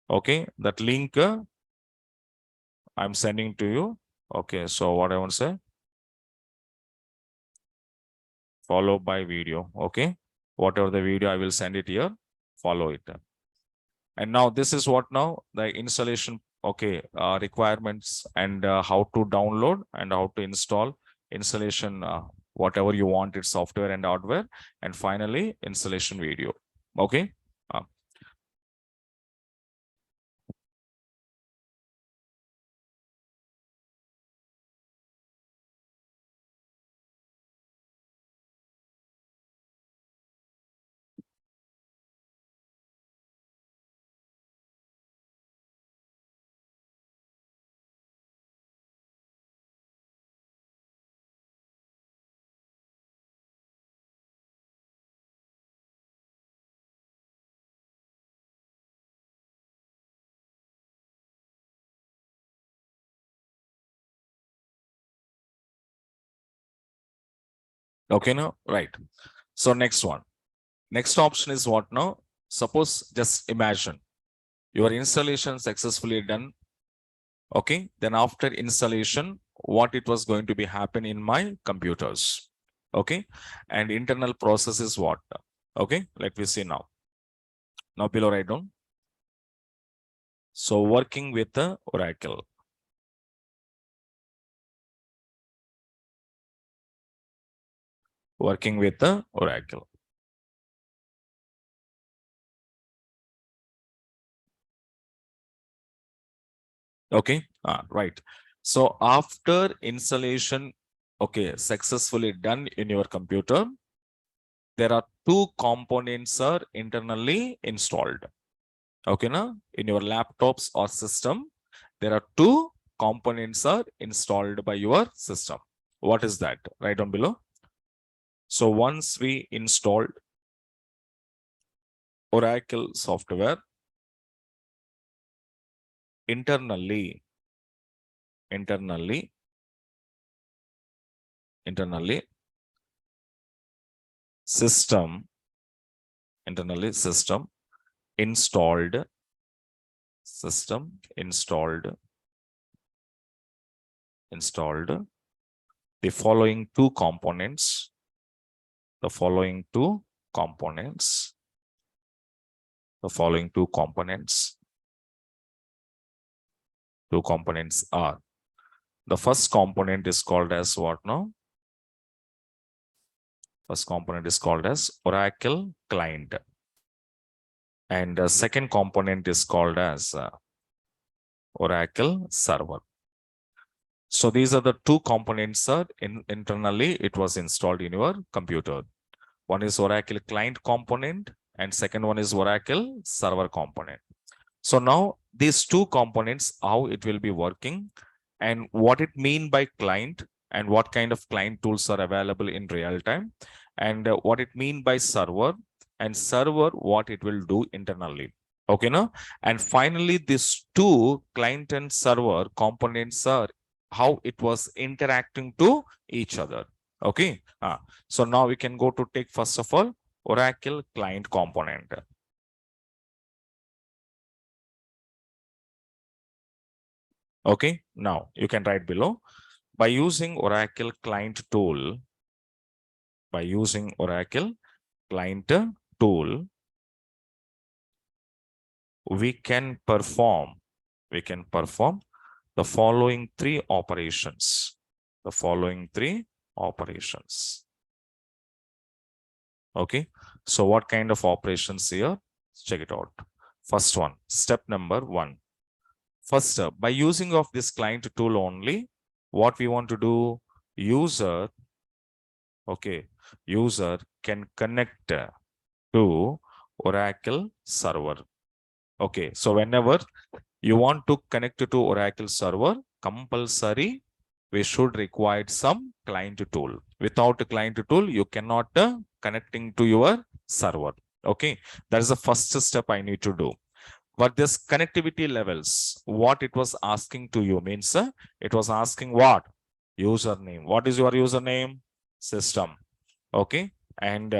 Okay, that link I'm sending to you. Okay, so what I want to say, follow by video. Okay, whatever the video I will send it here, follow it. And now this is what now the installation, okay, requirements and how to download and how to install installation whatever you wanted, software and hardware, and finally installation video. Okay. Okay, now, right. So next one. Next option is what now? Suppose, just imagine your installation successfully done. Okay, then after installation, what it was going to be happen in my computers. Okay, and internal process is what? Okay, let me see now. Now below write down. So working with the Oracle. Working with the Oracle. Okay, right. So after installation, okay, successfully done in your computer, there are two components are internally installed. Okay, now in your laptops or system, there are two components are installed by your system. What is that? Write down below. So once we installed Oracle software internally, system, internally system installed, the following two components, the following two components are, the first component is called as what now? First component is called as Oracle client. And the second component is called as Oracle server. So these are the two components internally it was installed in your computer. One is Oracle client component and second one is Oracle server component. So now these two components, how it will be working and what it mean by client and what kind of client tools are available in real time and what it mean by server and server, what it will do internally. Okay, now, and finally, these two client and server components are how it was interacting to each other. Okay, so now we can go to take first of all Oracle client component. Okay, now you can write below by using Oracle client tool. By using Oracle client tool, we can perform the following three operations. The following three operations. Okay, so what kind of operations here? Check it out. First one, step number one. First, by using of this client tool only, what we want to do, user can connect to Oracle server. Okay, so whenever you want to connect to Oracle server, compulsory we should require some client tool. Without a client tool, you cannot connecting to your server. Okay, that is the first step I need to do. But this connectivity levels, what it was asking to you means it was asking what? Username. What is your username? System. Okay, and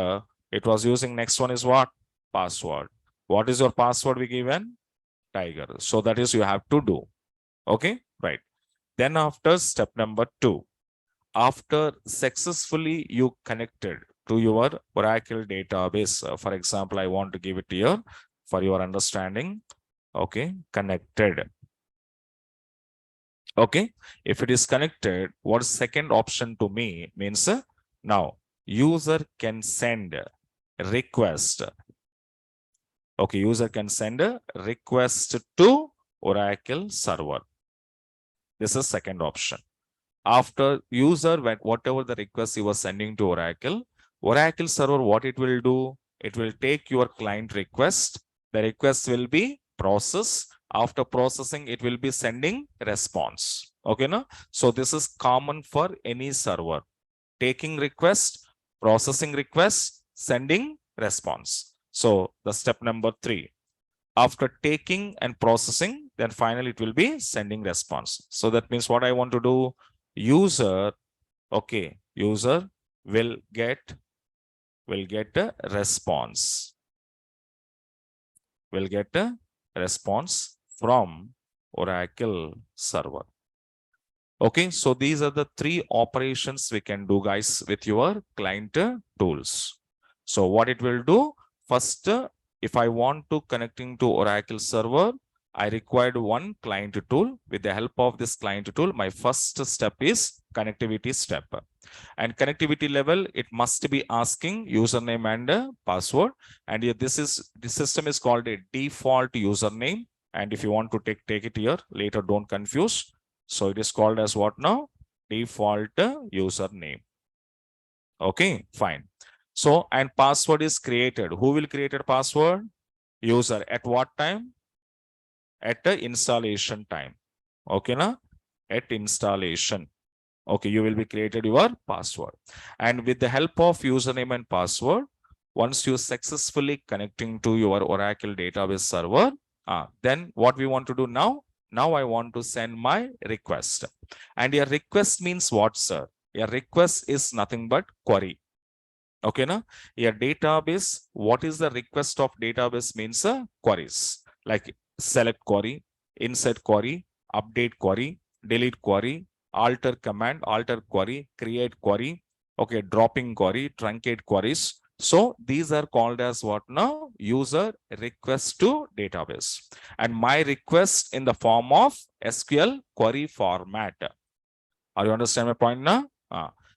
it was using next one is what? Password. What is your password we given? Tiger. So that is you have to do. Okay, right. Then after step number 2, after successfully you connected to your Oracle database, for example, I want to give it here for your understanding. Okay, connected. Okay, if it is connected, what second option to me means Now, user can send a request. Okay, user can send a request to Oracle server. This is second option. After user, whatever the request you were sending to Oracle server, what it will do? It will take your client request. The request will be processed. After processing, it will be sending response. Okay, no? So this is common for any server. Taking request, processing request, sending response. So the step number 3. After taking and processing, then finally it will be sending response. So that means what I want to do, user, okay, user will get a response. Will get a response from Oracle server. Okay, so these are the 3 operations we can do, guys, with your client tools. So what it will do, first, if I want to connecting to Oracle server, I required one client tool. With the help of this client tool, my first step is connectivity step. And connectivity level, it must be asking username and password. And here this system is called a default username. And if you want to take it here, later don't confuse. So it is called as what now? Default username. Okay, fine. So, and password is created. Who will create a password? User. At what time? At the installation time. Okay, na? At installation. Okay, you will be created your password. And with the help of username and password, once you successfully connecting to your Oracle database server, then what we want to do now? Now I want to send my request. And your request means what, sir? Your request is nothing but query. Okay, na? Your database, what is the request of database means queries. Like select query, insert query, update query, delete query, alter command, alter query, create query, okay, dropping query, truncate queries. So these are called as what now? User request to database. And my request in the form of SQL query format. Are you understand my point now?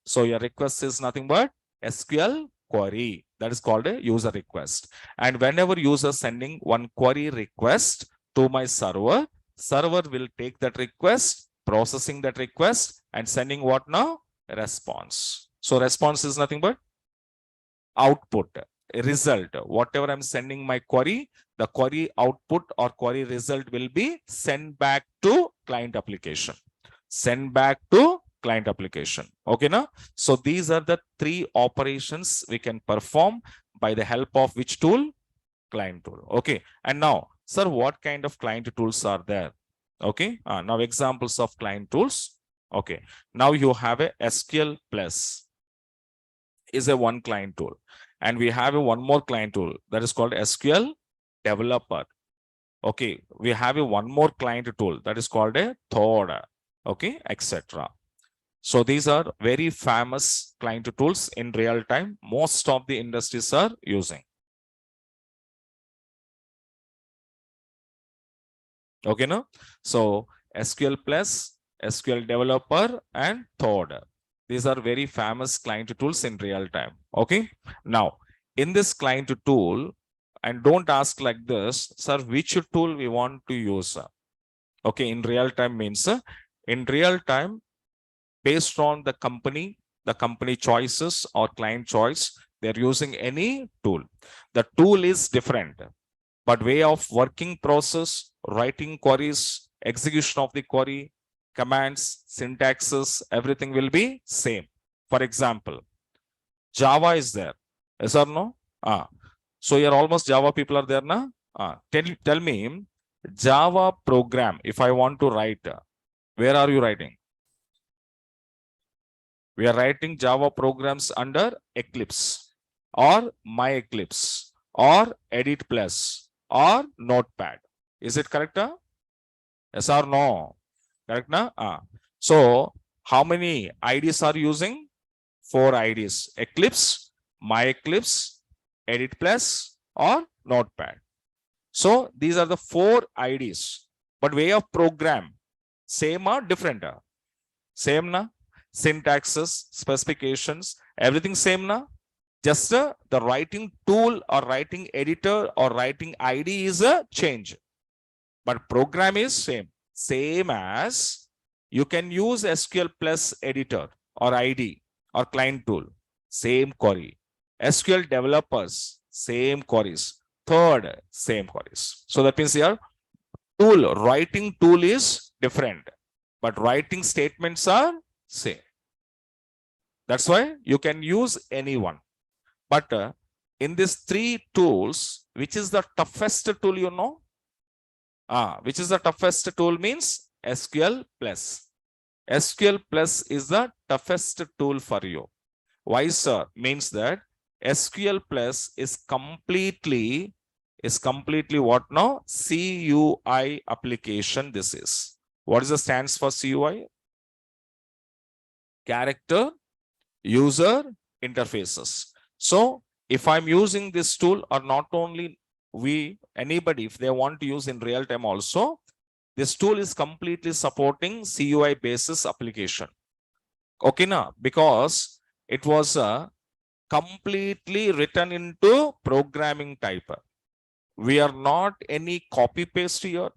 So your request is nothing but SQL query. That is called a user request. And whenever user sending one query request to my server, server will take that request, processing that request and sending what now? Response. So response is nothing but output, result. Whatever I'm sending my query, the query output or query result will be sent back to client application. Send back to client application. Okay, now? So these are the 3 operations we can perform by the help of which tool? Client tool. Okay. And now, sir, what kind of client tools are there? Okay. Now examples of client tools. Okay. Now you have a SQL Plus is a one client tool. And we have a one more client tool that is called SQL Developer. Okay. We have a one more client tool that is called a Thord. Okay, etc. So these are very famous client tools in real time. Most of the industries are using. Okay, no? So SQL Plus, SQL Developer, and Thord. These are very famous client tools in real time. Okay. Now, in this client tool, and don't ask like this, sir, which tool we want to use? Okay, in real time means in real time, based on the company choices or client choice, they're using any tool. The tool is different, but way of working process, writing queries, execution of the query, commands, syntaxes, everything will be same. For example, Java is there. Yes or no? So here almost Java people are there now. Tell me, Java program, if I want to write, where are you writing? We are writing Java programs under Eclipse or My Eclipse or Edit Plus or Notepad. Is it correct? Yes or no? Correct? So how many IDs are using? 4 IDs. Eclipse, My Eclipse, Edit Plus or Notepad. So these are the 4 IDs. But way of program, same or different? Same na? Syntaxes, specifications, Everything same now. Just the writing tool or writing editor or writing ID is a change. But program is same. Same as you can use SQL plus editor or ID or client tool. Same query. SQL developers, same queries. Third, same queries. So that means here, writing tool is different, but writing statements are same. That's why you can use any one. But in these three tools, which is the toughest tool, you know? Which is the toughest tool means SQL plus. SQL plus is the toughest tool for you. Why, sir? Means that SQL plus is completely what now? CUI application. This is. What is the stands for CUI? Character user interfaces. So if I'm using this tool, or not only anybody, if they want to use in real time also, this tool is completely supporting CUI basis application. Okay, now, because it was completely written into programming type. We are not any copy paste here.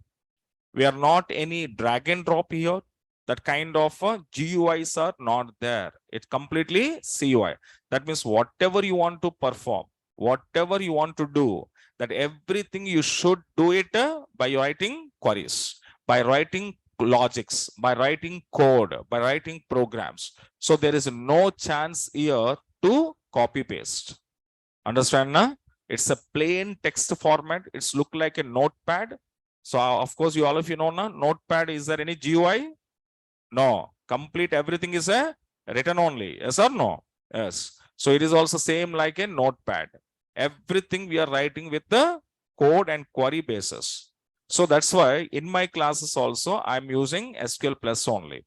We are not any drag and drop here. That kind of GUIs are not there. It's completely CUI. That means whatever you want to perform, whatever you want to do, that everything you should do it by writing queries, by writing logics, by writing code, by writing programs. So there is no chance here to copy paste. Understand na? It's a plain text format. It's look like a notepad. So of course all of you know na, notepad, is there any GUI? No. Complete everything is a written only. Yes or no? Yes. So it is also same like a notepad. Everything we are writing with the code and query basis. So that's why in my classes also I'm using SQL plus only.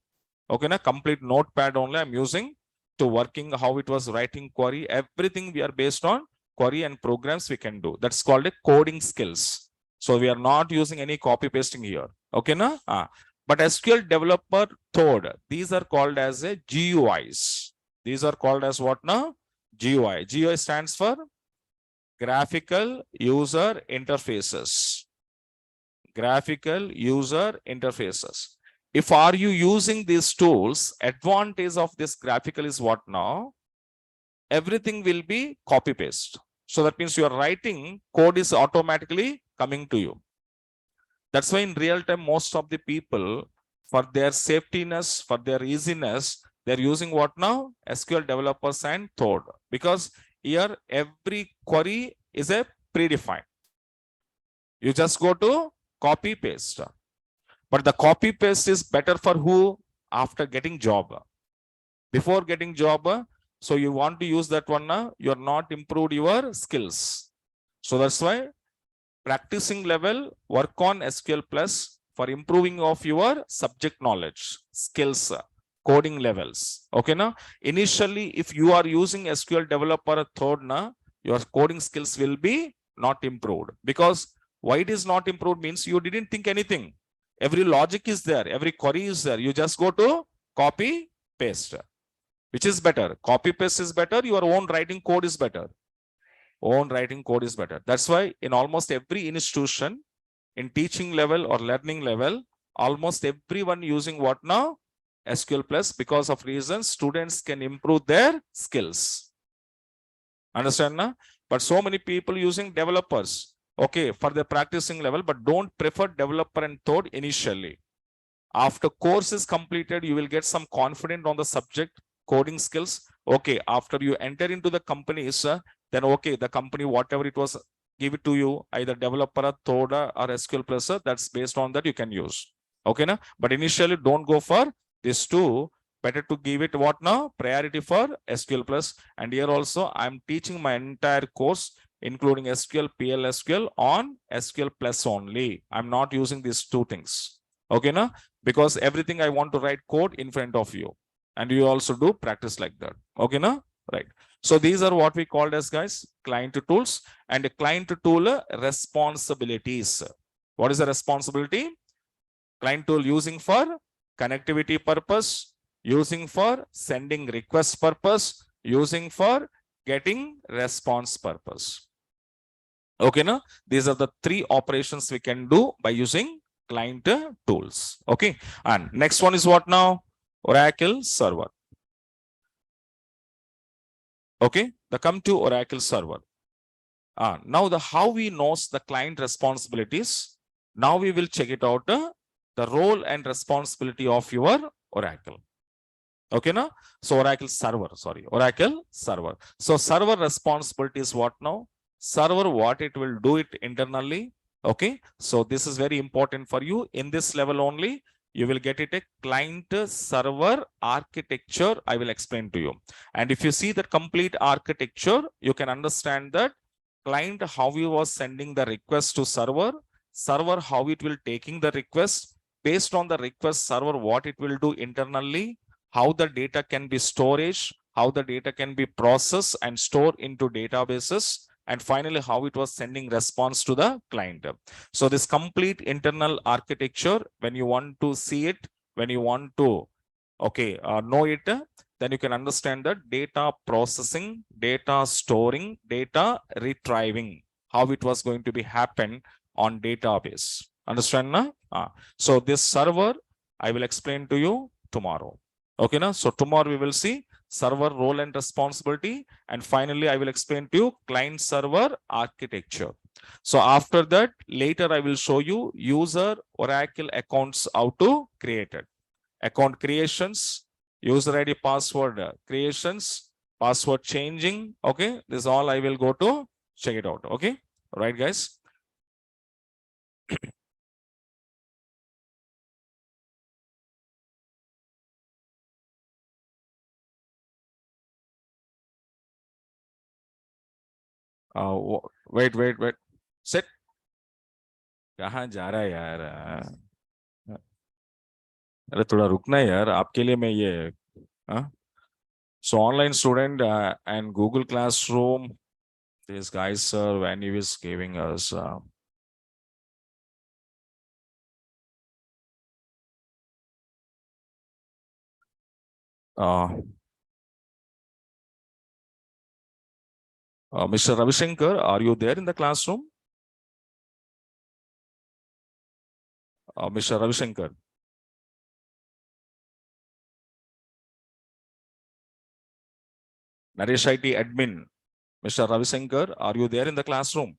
Okay, na complete notepad only I'm using to working how it was writing query. Everything we are based on query and programs we can do. That's called a coding skills. So we are not using any copy pasting here. Okay, na? But SQL developer third, these are called as a GUIs. These are called as what now? GUI. GUI stands for graphical user interfaces. Graphical user interfaces. If are you using these tools, advantage of this graphical is what now? Everything will be copy paste. So that means you are writing code is automatically coming to you. That's why in real time, most of the people, for their safetyness, for their easiness, they're using what now? SQL developers and Thord. Because here every query is a predefined. You just go to copy paste. But the copy paste is better for who? After getting job. Before getting job, so you want to use that one now, you're not improved your skills. So that's why practicing level, work on SQL plus for improving of your subject knowledge, skills, coding levels. Okay, now initially, if you are using SQL developer third, na, your coding skills will be not improved. Because why it is not improved means you didn't think anything. Every logic is there, every query is there. You just go to copy paste. Which is better? Copy paste is better, your own writing code is better. Own writing code is better. That's why in almost every institution, in teaching level or learning level, almost everyone using what now? SQL plus, because of reasons students can improve their skills. Understand na? But so many people using developers, okay, for the practicing level, but don't prefer developer and Thord initially. After course is completed, you will get some confidence on the subject, coding skills. Okay, after you enter into the companies, then okay, the company, whatever it was, give it to you, either developer, Thord or SQL plus, that's based on that you can use. Okay, na? But initially don't go for these two. Better to give it what now? Priority for SQL plus. And here also I'm teaching my entire course, including SQL, PL/SQL on SQL plus only. I'm not using these two things. Okay, na? Because everything I want to write code in front of you. And you also do practice like that. Okay, na? Right. So these are what we called as, guys, client tools and client tool responsibilities. What is the responsibility? Client tool using for connectivity purpose, using for sending request purpose, using for getting response purpose. Okay, now these are the three operations we can do by using client tools. Okay, and next one is what now? Oracle Server. Okay, the come to Oracle Server. Now the how we knows the client responsibilities. Now we will check it out the role and responsibility of your Oracle. Okay, now so Oracle Server, sorry, Oracle Server. So server responsibility is what now? Server, what it will do it internally. Okay, so this is very important for you. In this level only, you will get it a client server architecture. I will explain to you. And if you see the complete architecture, you can understand that client, how he was sending the request to server, server, how it will taking the request, based on the request server, what it will do internally, how the data can be storage, how the data can be processed and stored into databases, and finally how it was sending response to the client. So this complete internal architecture, when you want to see it, when you want to know it, then you can understand that data processing, data storing, data retrieving, how it was going to be happen on database. Understand now? So this server, I will explain to you tomorrow. Okay, now so tomorrow we will see server role and responsibility, and finally I will explain to you client server architecture. So after that, later I will show you user Oracle accounts, how to create it. Account creations, user ID password creations, password changing. Okay, this all I will go to check it out. Okay, all right, guys. Wait. Sit. कहाँ जा रहा है यार? अरे थोड़ा रुकना है यार, आपके लिए मैं ये So online student and Google Classroom, this guys sir when he was giving us Mr. Ravishankar, are you there in the classroom? Mr. Ravishankar. NareshIT admin, Mr. Ravishankar, are you there in the classroom?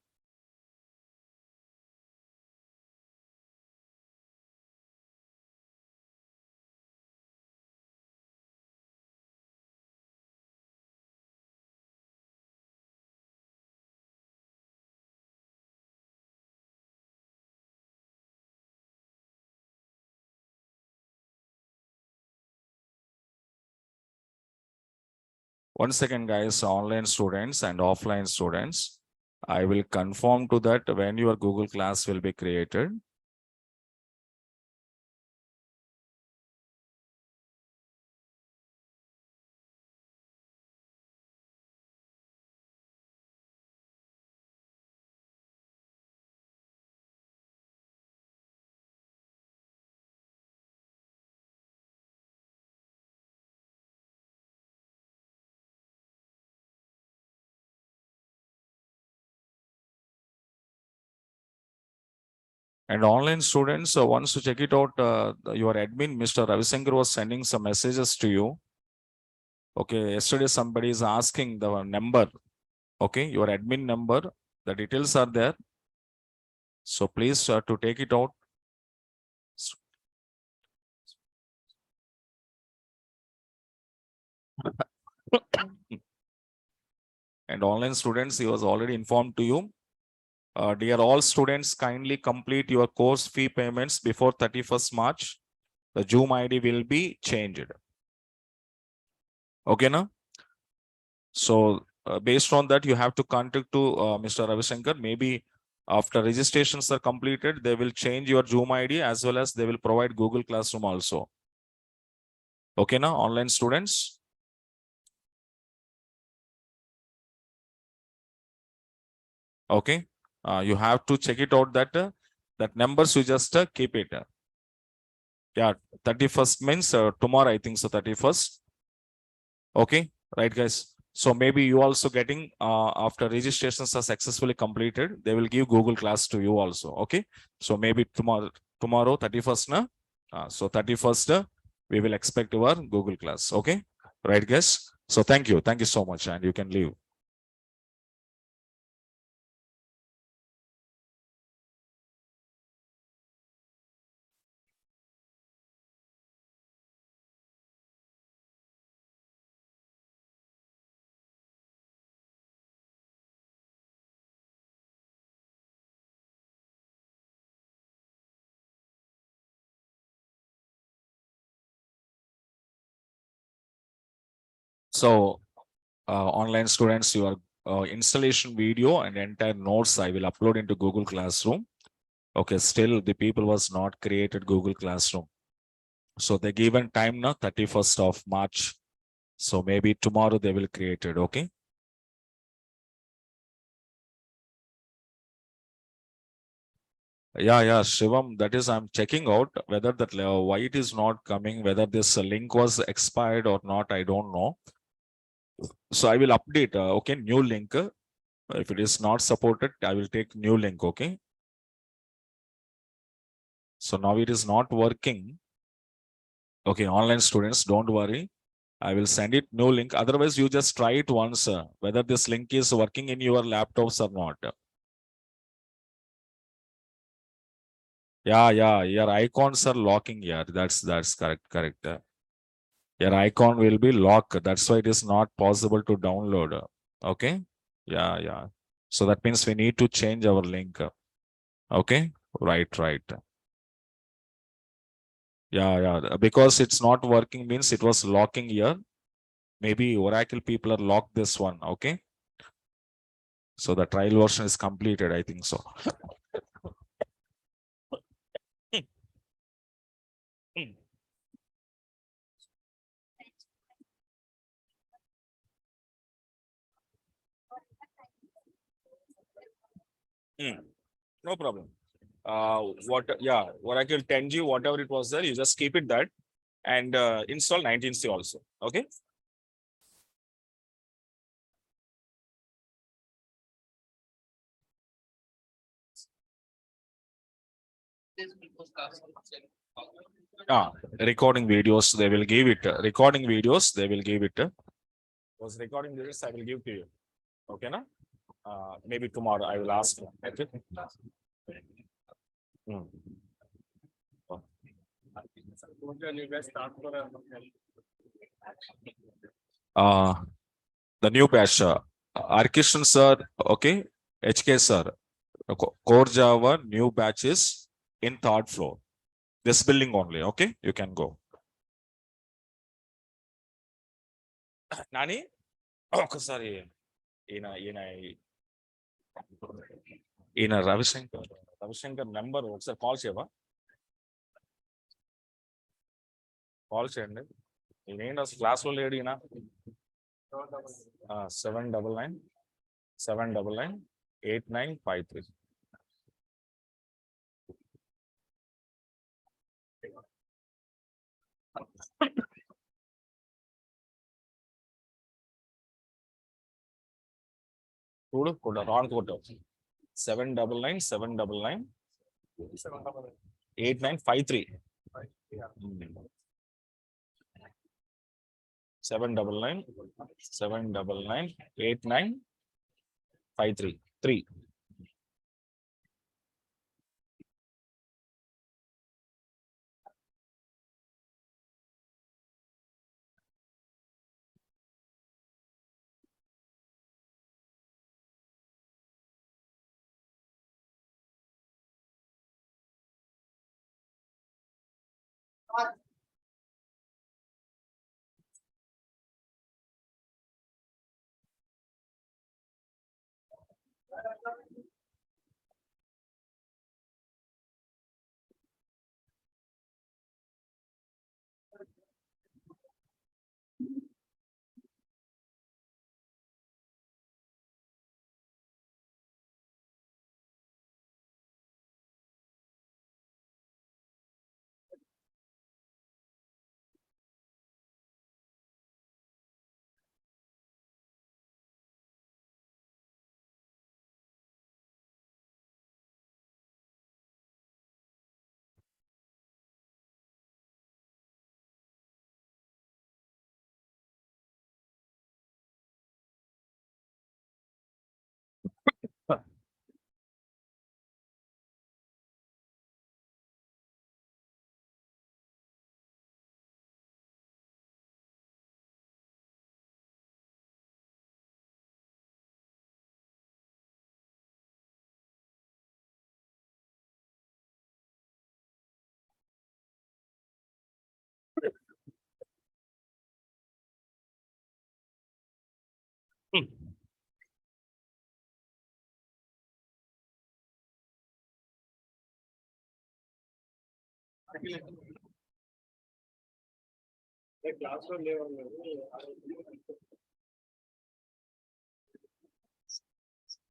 One second, guys, online students and offline students. I will confirm to that when your Google class will be created. And online students, once you check it out, your admin, Mr. Ravishankar, was sending some messages to you. Okay, yesterday somebody is asking the number. Okay, your admin number, the details are there. So please to take it out. And online students, he was already informed to you. Dear all students, kindly complete your course fee payments before 31st March. The Zoom ID will be changed. Okay, now? So based on that, you have to contact to Mr. Ravishankar. Maybe after registrations are completed, they will change your Zoom ID as well as they will provide Google Classroom also. Okay, now online students. Okay, you have to check it out that that numbers you just keep it. Yeah, 31st means tomorrow, I think so, 31st. Okay, right, guys. So maybe you also getting after registrations are successfully completed, they will give Google Class to you also. Okay. So maybe tomorrow 31st na. So 31st we will expect your Google Class. Okay. Right, guys. So thank you. Thank you so much. And you can leave. So online students, your installation video and entire notes I will upload into Google Classroom. Okay, still the people was not created Google Classroom. So they given time now 31st of March. So maybe tomorrow they will create it. Okay. Yeah, Shivam, that is, I'm checking out whether that why it is not coming, whether this link was expired or not, I don't know. So I will update. Okay, new link. If it is not supported, I will take new link. Okay. So now it is not working. Okay, online students, don't worry. I will send it new link. Otherwise, you just try it once, whether this link is working in your laptops or not. Yeah. Your icons are locking here. That's correct. Your icon will be locked. That's why it is not possible to download. Okay. Yeah. So that means we need to change our link. Okay. Right. Yeah. Because it's not working means it was locking here. Maybe Oracle people are locked this one. Okay. So the trial version is completed. I think so. No problem. Oracle 10G, whatever it was there, you just keep it that and install 19C also. Okay. Recording videos, they will give it. Recording videos, they will give it. Those recording videos, I will give to you. Okay, na? Maybe tomorrow I will ask you. Okay. Hmm. Uh, the new batch, Arkishan sir, okay, HK sir, core Java new batches in third floor. This building only, okay? You can go. Nani? ఒకసారి ఈయన Ravishankar number ఒకసారి call చేయవా? Call చేయండి. ఈయన అసలు క్లాస్లో లేడు ఈయన. 799 చూడు కూడా రాంగ్ కొట్టావు. 799 799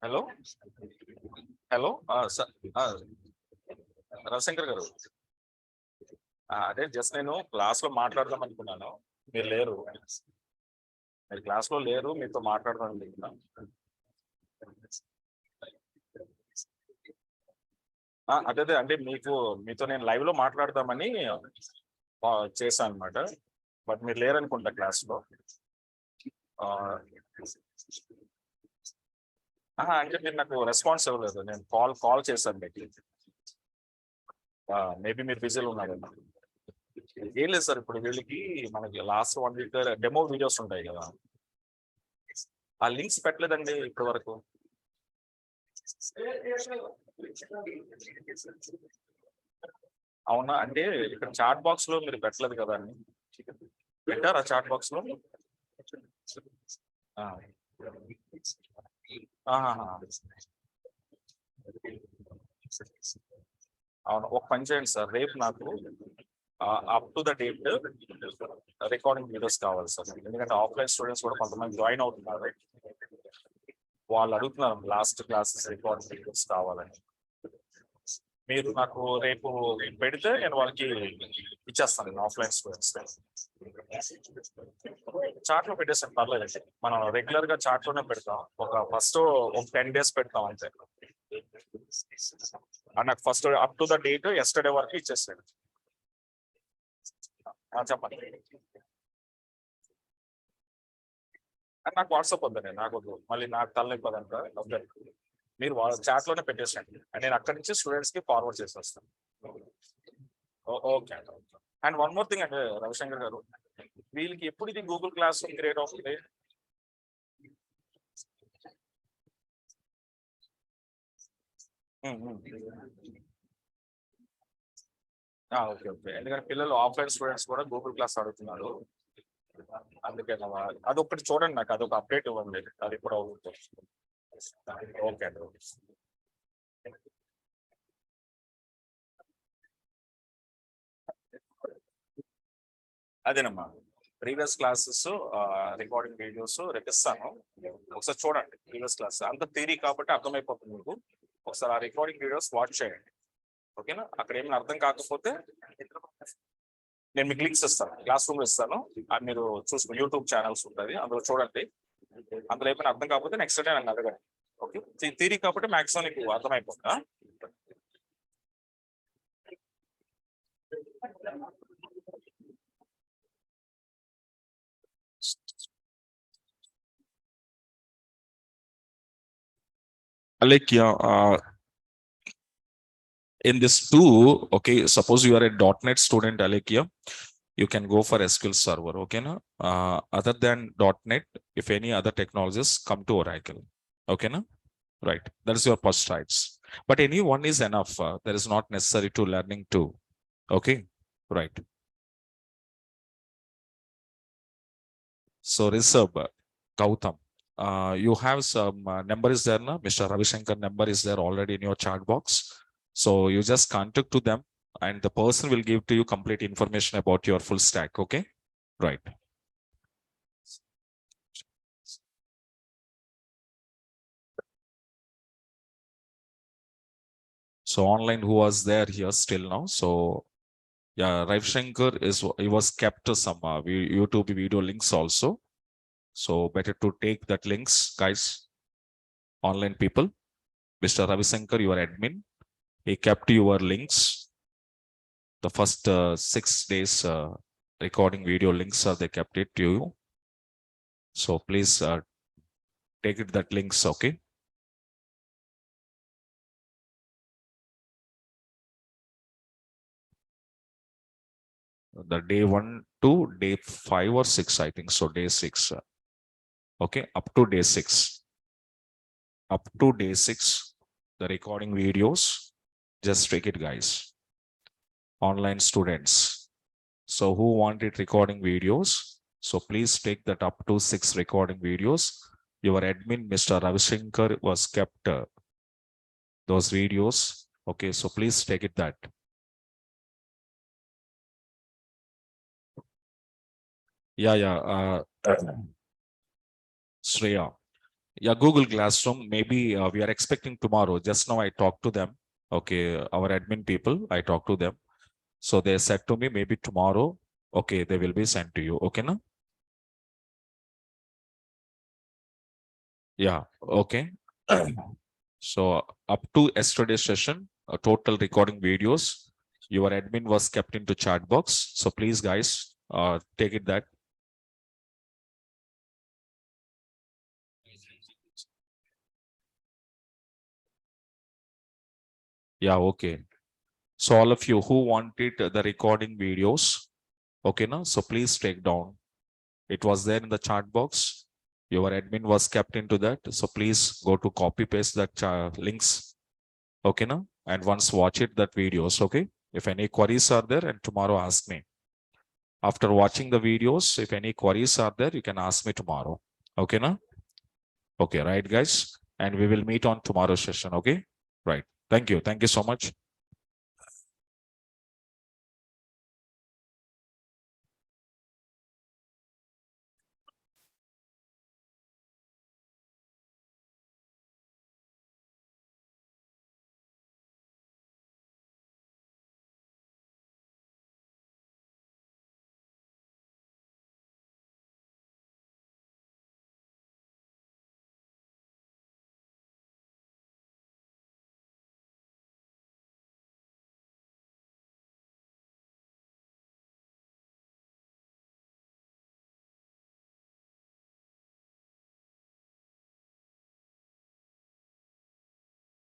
హలో హలో సార్ రవిశంకర్ గారు, అదే జస్ట్ నేను క్లాస్ లో మాట్లాడదాం అనుకున్నాను. మీరు లేరు, మీరు క్లాస్ లో లేరు, మీతో మాట్లాడదాం అనుకుంటున్నాను. అదే అదే అంటే మీతో నేను లైవ్ లో మాట్లాడదామని చేశాను అనమాట. బట్ మీరు లేరనుకుంటా క్లాస్ లో. అంటే మీరు నాకు రెస్పాన్స్ ఇవ్వలేదు. నేను కాల్ చేశాను మీకు. మేబీ మీరు బిజీలో ఉన్నారేమో. ఏం లేదు సార్, ఇప్పుడు వీళ్ళకి మనకి లాస్ట్ 1 వీక్ డెమో వీడియోస్ ఉంటాయి కదా, ఆ లింక్స్ పెట్టలేదండి ఇప్పటి వరకు. అవునా, అంటే ఇక్కడ చాట్ బాక్స్ లో మీరు పెట్టలేదు కదా అని. పెట్టారా చాట్ బాక్స్ లో? అవును, ఒక పని చేయండి సార్, రేపు నాకు up to the date recording videos కావాలి సార్. ఎందుకంటే ఆఫ్లైన్ స్టూడెంట్స్ కూడా కొంతమంది జాయిన్ అవుతున్నారు. వాళ్ళు అడుగుతున్నారు లాస్ట్ క్లాసెస్ రికార్డింగ్ వీడియోస్ కావాలని. మీరు నాకు రేపు పెడితే నేను వాళ్ళకి ఇచ్చేస్తాను. నేను ఆఫ్లైన్ స్టూడెంట్స్ చాట్ లో పెట్టేస్తాను, పర్లేదండి. మనం రెగ్యులర్ గా చాట్ లోనే పెడతాం. ఫస్ట్ ఒక 10 days పెడతాం అంతే. నాకు first up to the date yesterday వరకు ఇచ్చేస్తాను. చెప్పండి. నాకు వాట్సాప్ వద్దండి, నాకు వద్దు, మళ్ళీ నాకు తలనొప్పి అదంతా వద్దండి. మీరు చాట్ లోనే పెట్టేసండి, నేను అక్కడి నుంచి స్టూడెంట్స్ కి ఫార్వర్డ్ చేసేస్తాను. ఓకే అండి. అండ్ వన్ మోర్ థింగ్ అండి రవిశంకర్ గారు, వీళ్ళకి ఎప్పుడు ఇది గూగుల్ క్లాస్ రూమ్ క్రియేట్ అవుతుంది? ఓకే ఓకే, ఎందుకంటే పిల్లలు ఆఫ్లైన్ స్టూడెంట్స్ కూడా గూగుల్ క్లాస్ అడుగుతున్నారు. అందుకే అది ఒకటి చూడండి, నాకు అదొక అప్డేట్ ఇవ్వండి, అది కూడా అవుతుంది. ఓకే అండి. అదేనమ్మా, ప్రీవియస్ క్లాసెస్ రికార్డింగ్ వీడియోస్ రేపిస్తాను. ఒకసారి చూడండి, ప్రీవియస్ క్లాస్ అంత థియరీ కాబట్టి అర్థమైపోతుంది మీకు. ఒకసారి ఆ రికార్డింగ్ వీడియోస్ వాచ్ చేయండి, ఓకేనా? అక్కడ ఏమైనా అర్థం కాకపోతే నేను మీకు లింక్స్ ఇస్తాను, క్లాస్ రూమ్ ఇస్తాను. అది మీరు చూసుకో, యూట్యూబ్ ఛానల్స్ ఉంటుంది, అందులో చూడండి. అందులో ఏమైనా అర్థం కాకపోతే నెక్స్ట్ డే నన్ను అడగండి. ఓకే, థియరీ కాబట్టి మాక్సిమం నీకు అర్థమైపోతుందా? Like, yeah, in this too, okay, suppose you are a .NET student, Alekia, you can go for SQL Server, okay, na? Other than .NET, if any other technologies, come to Oracle, okay, na? Right, that is your first rights. But any one is enough. There is not necessary to learning too, okay, right. So Rishabh, Gautam, you have some number is there, na? Mr. Ravi Shankar number is there already in your chat box. So you just contact to them and the person will give to you complete information about your full stack. Okay. Right. So online who was there here still now. So yeah, Ravi Shankar he was kept some YouTube video links also. So better to take that links, guys. Online people. Mr. Ravi Shankar, your admin, he kept your links. The first 6 days recording video links are they kept it to you. So please take it that links, okay? The day 1 to day 5 or 6, I think. So day 6. Okay, up to day 6. Up to day 6, the recording videos, just take it, guys. Online students. So who wanted recording videos? So please take that up to 6 recording videos. Your admin, Mr. Ravishankar, was kept those videos. Okay, so please take it that. Yeah. Shreya. Yeah, Google Classroom. Maybe we are expecting tomorrow. Just now I talked to them. Okay, our admin people, I talked to them. So they said to me, maybe tomorrow, okay, they will be sent to you. Okay, na? Yeah, okay. So up to yesterday's session, total recording videos, your admin was kept into chat box. So please, guys, take it that. Yeah, okay. So all of you who wanted the recording videos, okay, now, so please take down. It was there in the chat box. Your admin was kept into that. So please go to copy paste that links. Okay, now, and once watch it, that videos. Okay. If any queries are there, and tomorrow ask me. After watching the videos, if any queries are there, you can ask me tomorrow. Okay, now? Okay, right, guys. And we will meet on tomorrow's session. Okay. Right. Thank you. Thank you so much.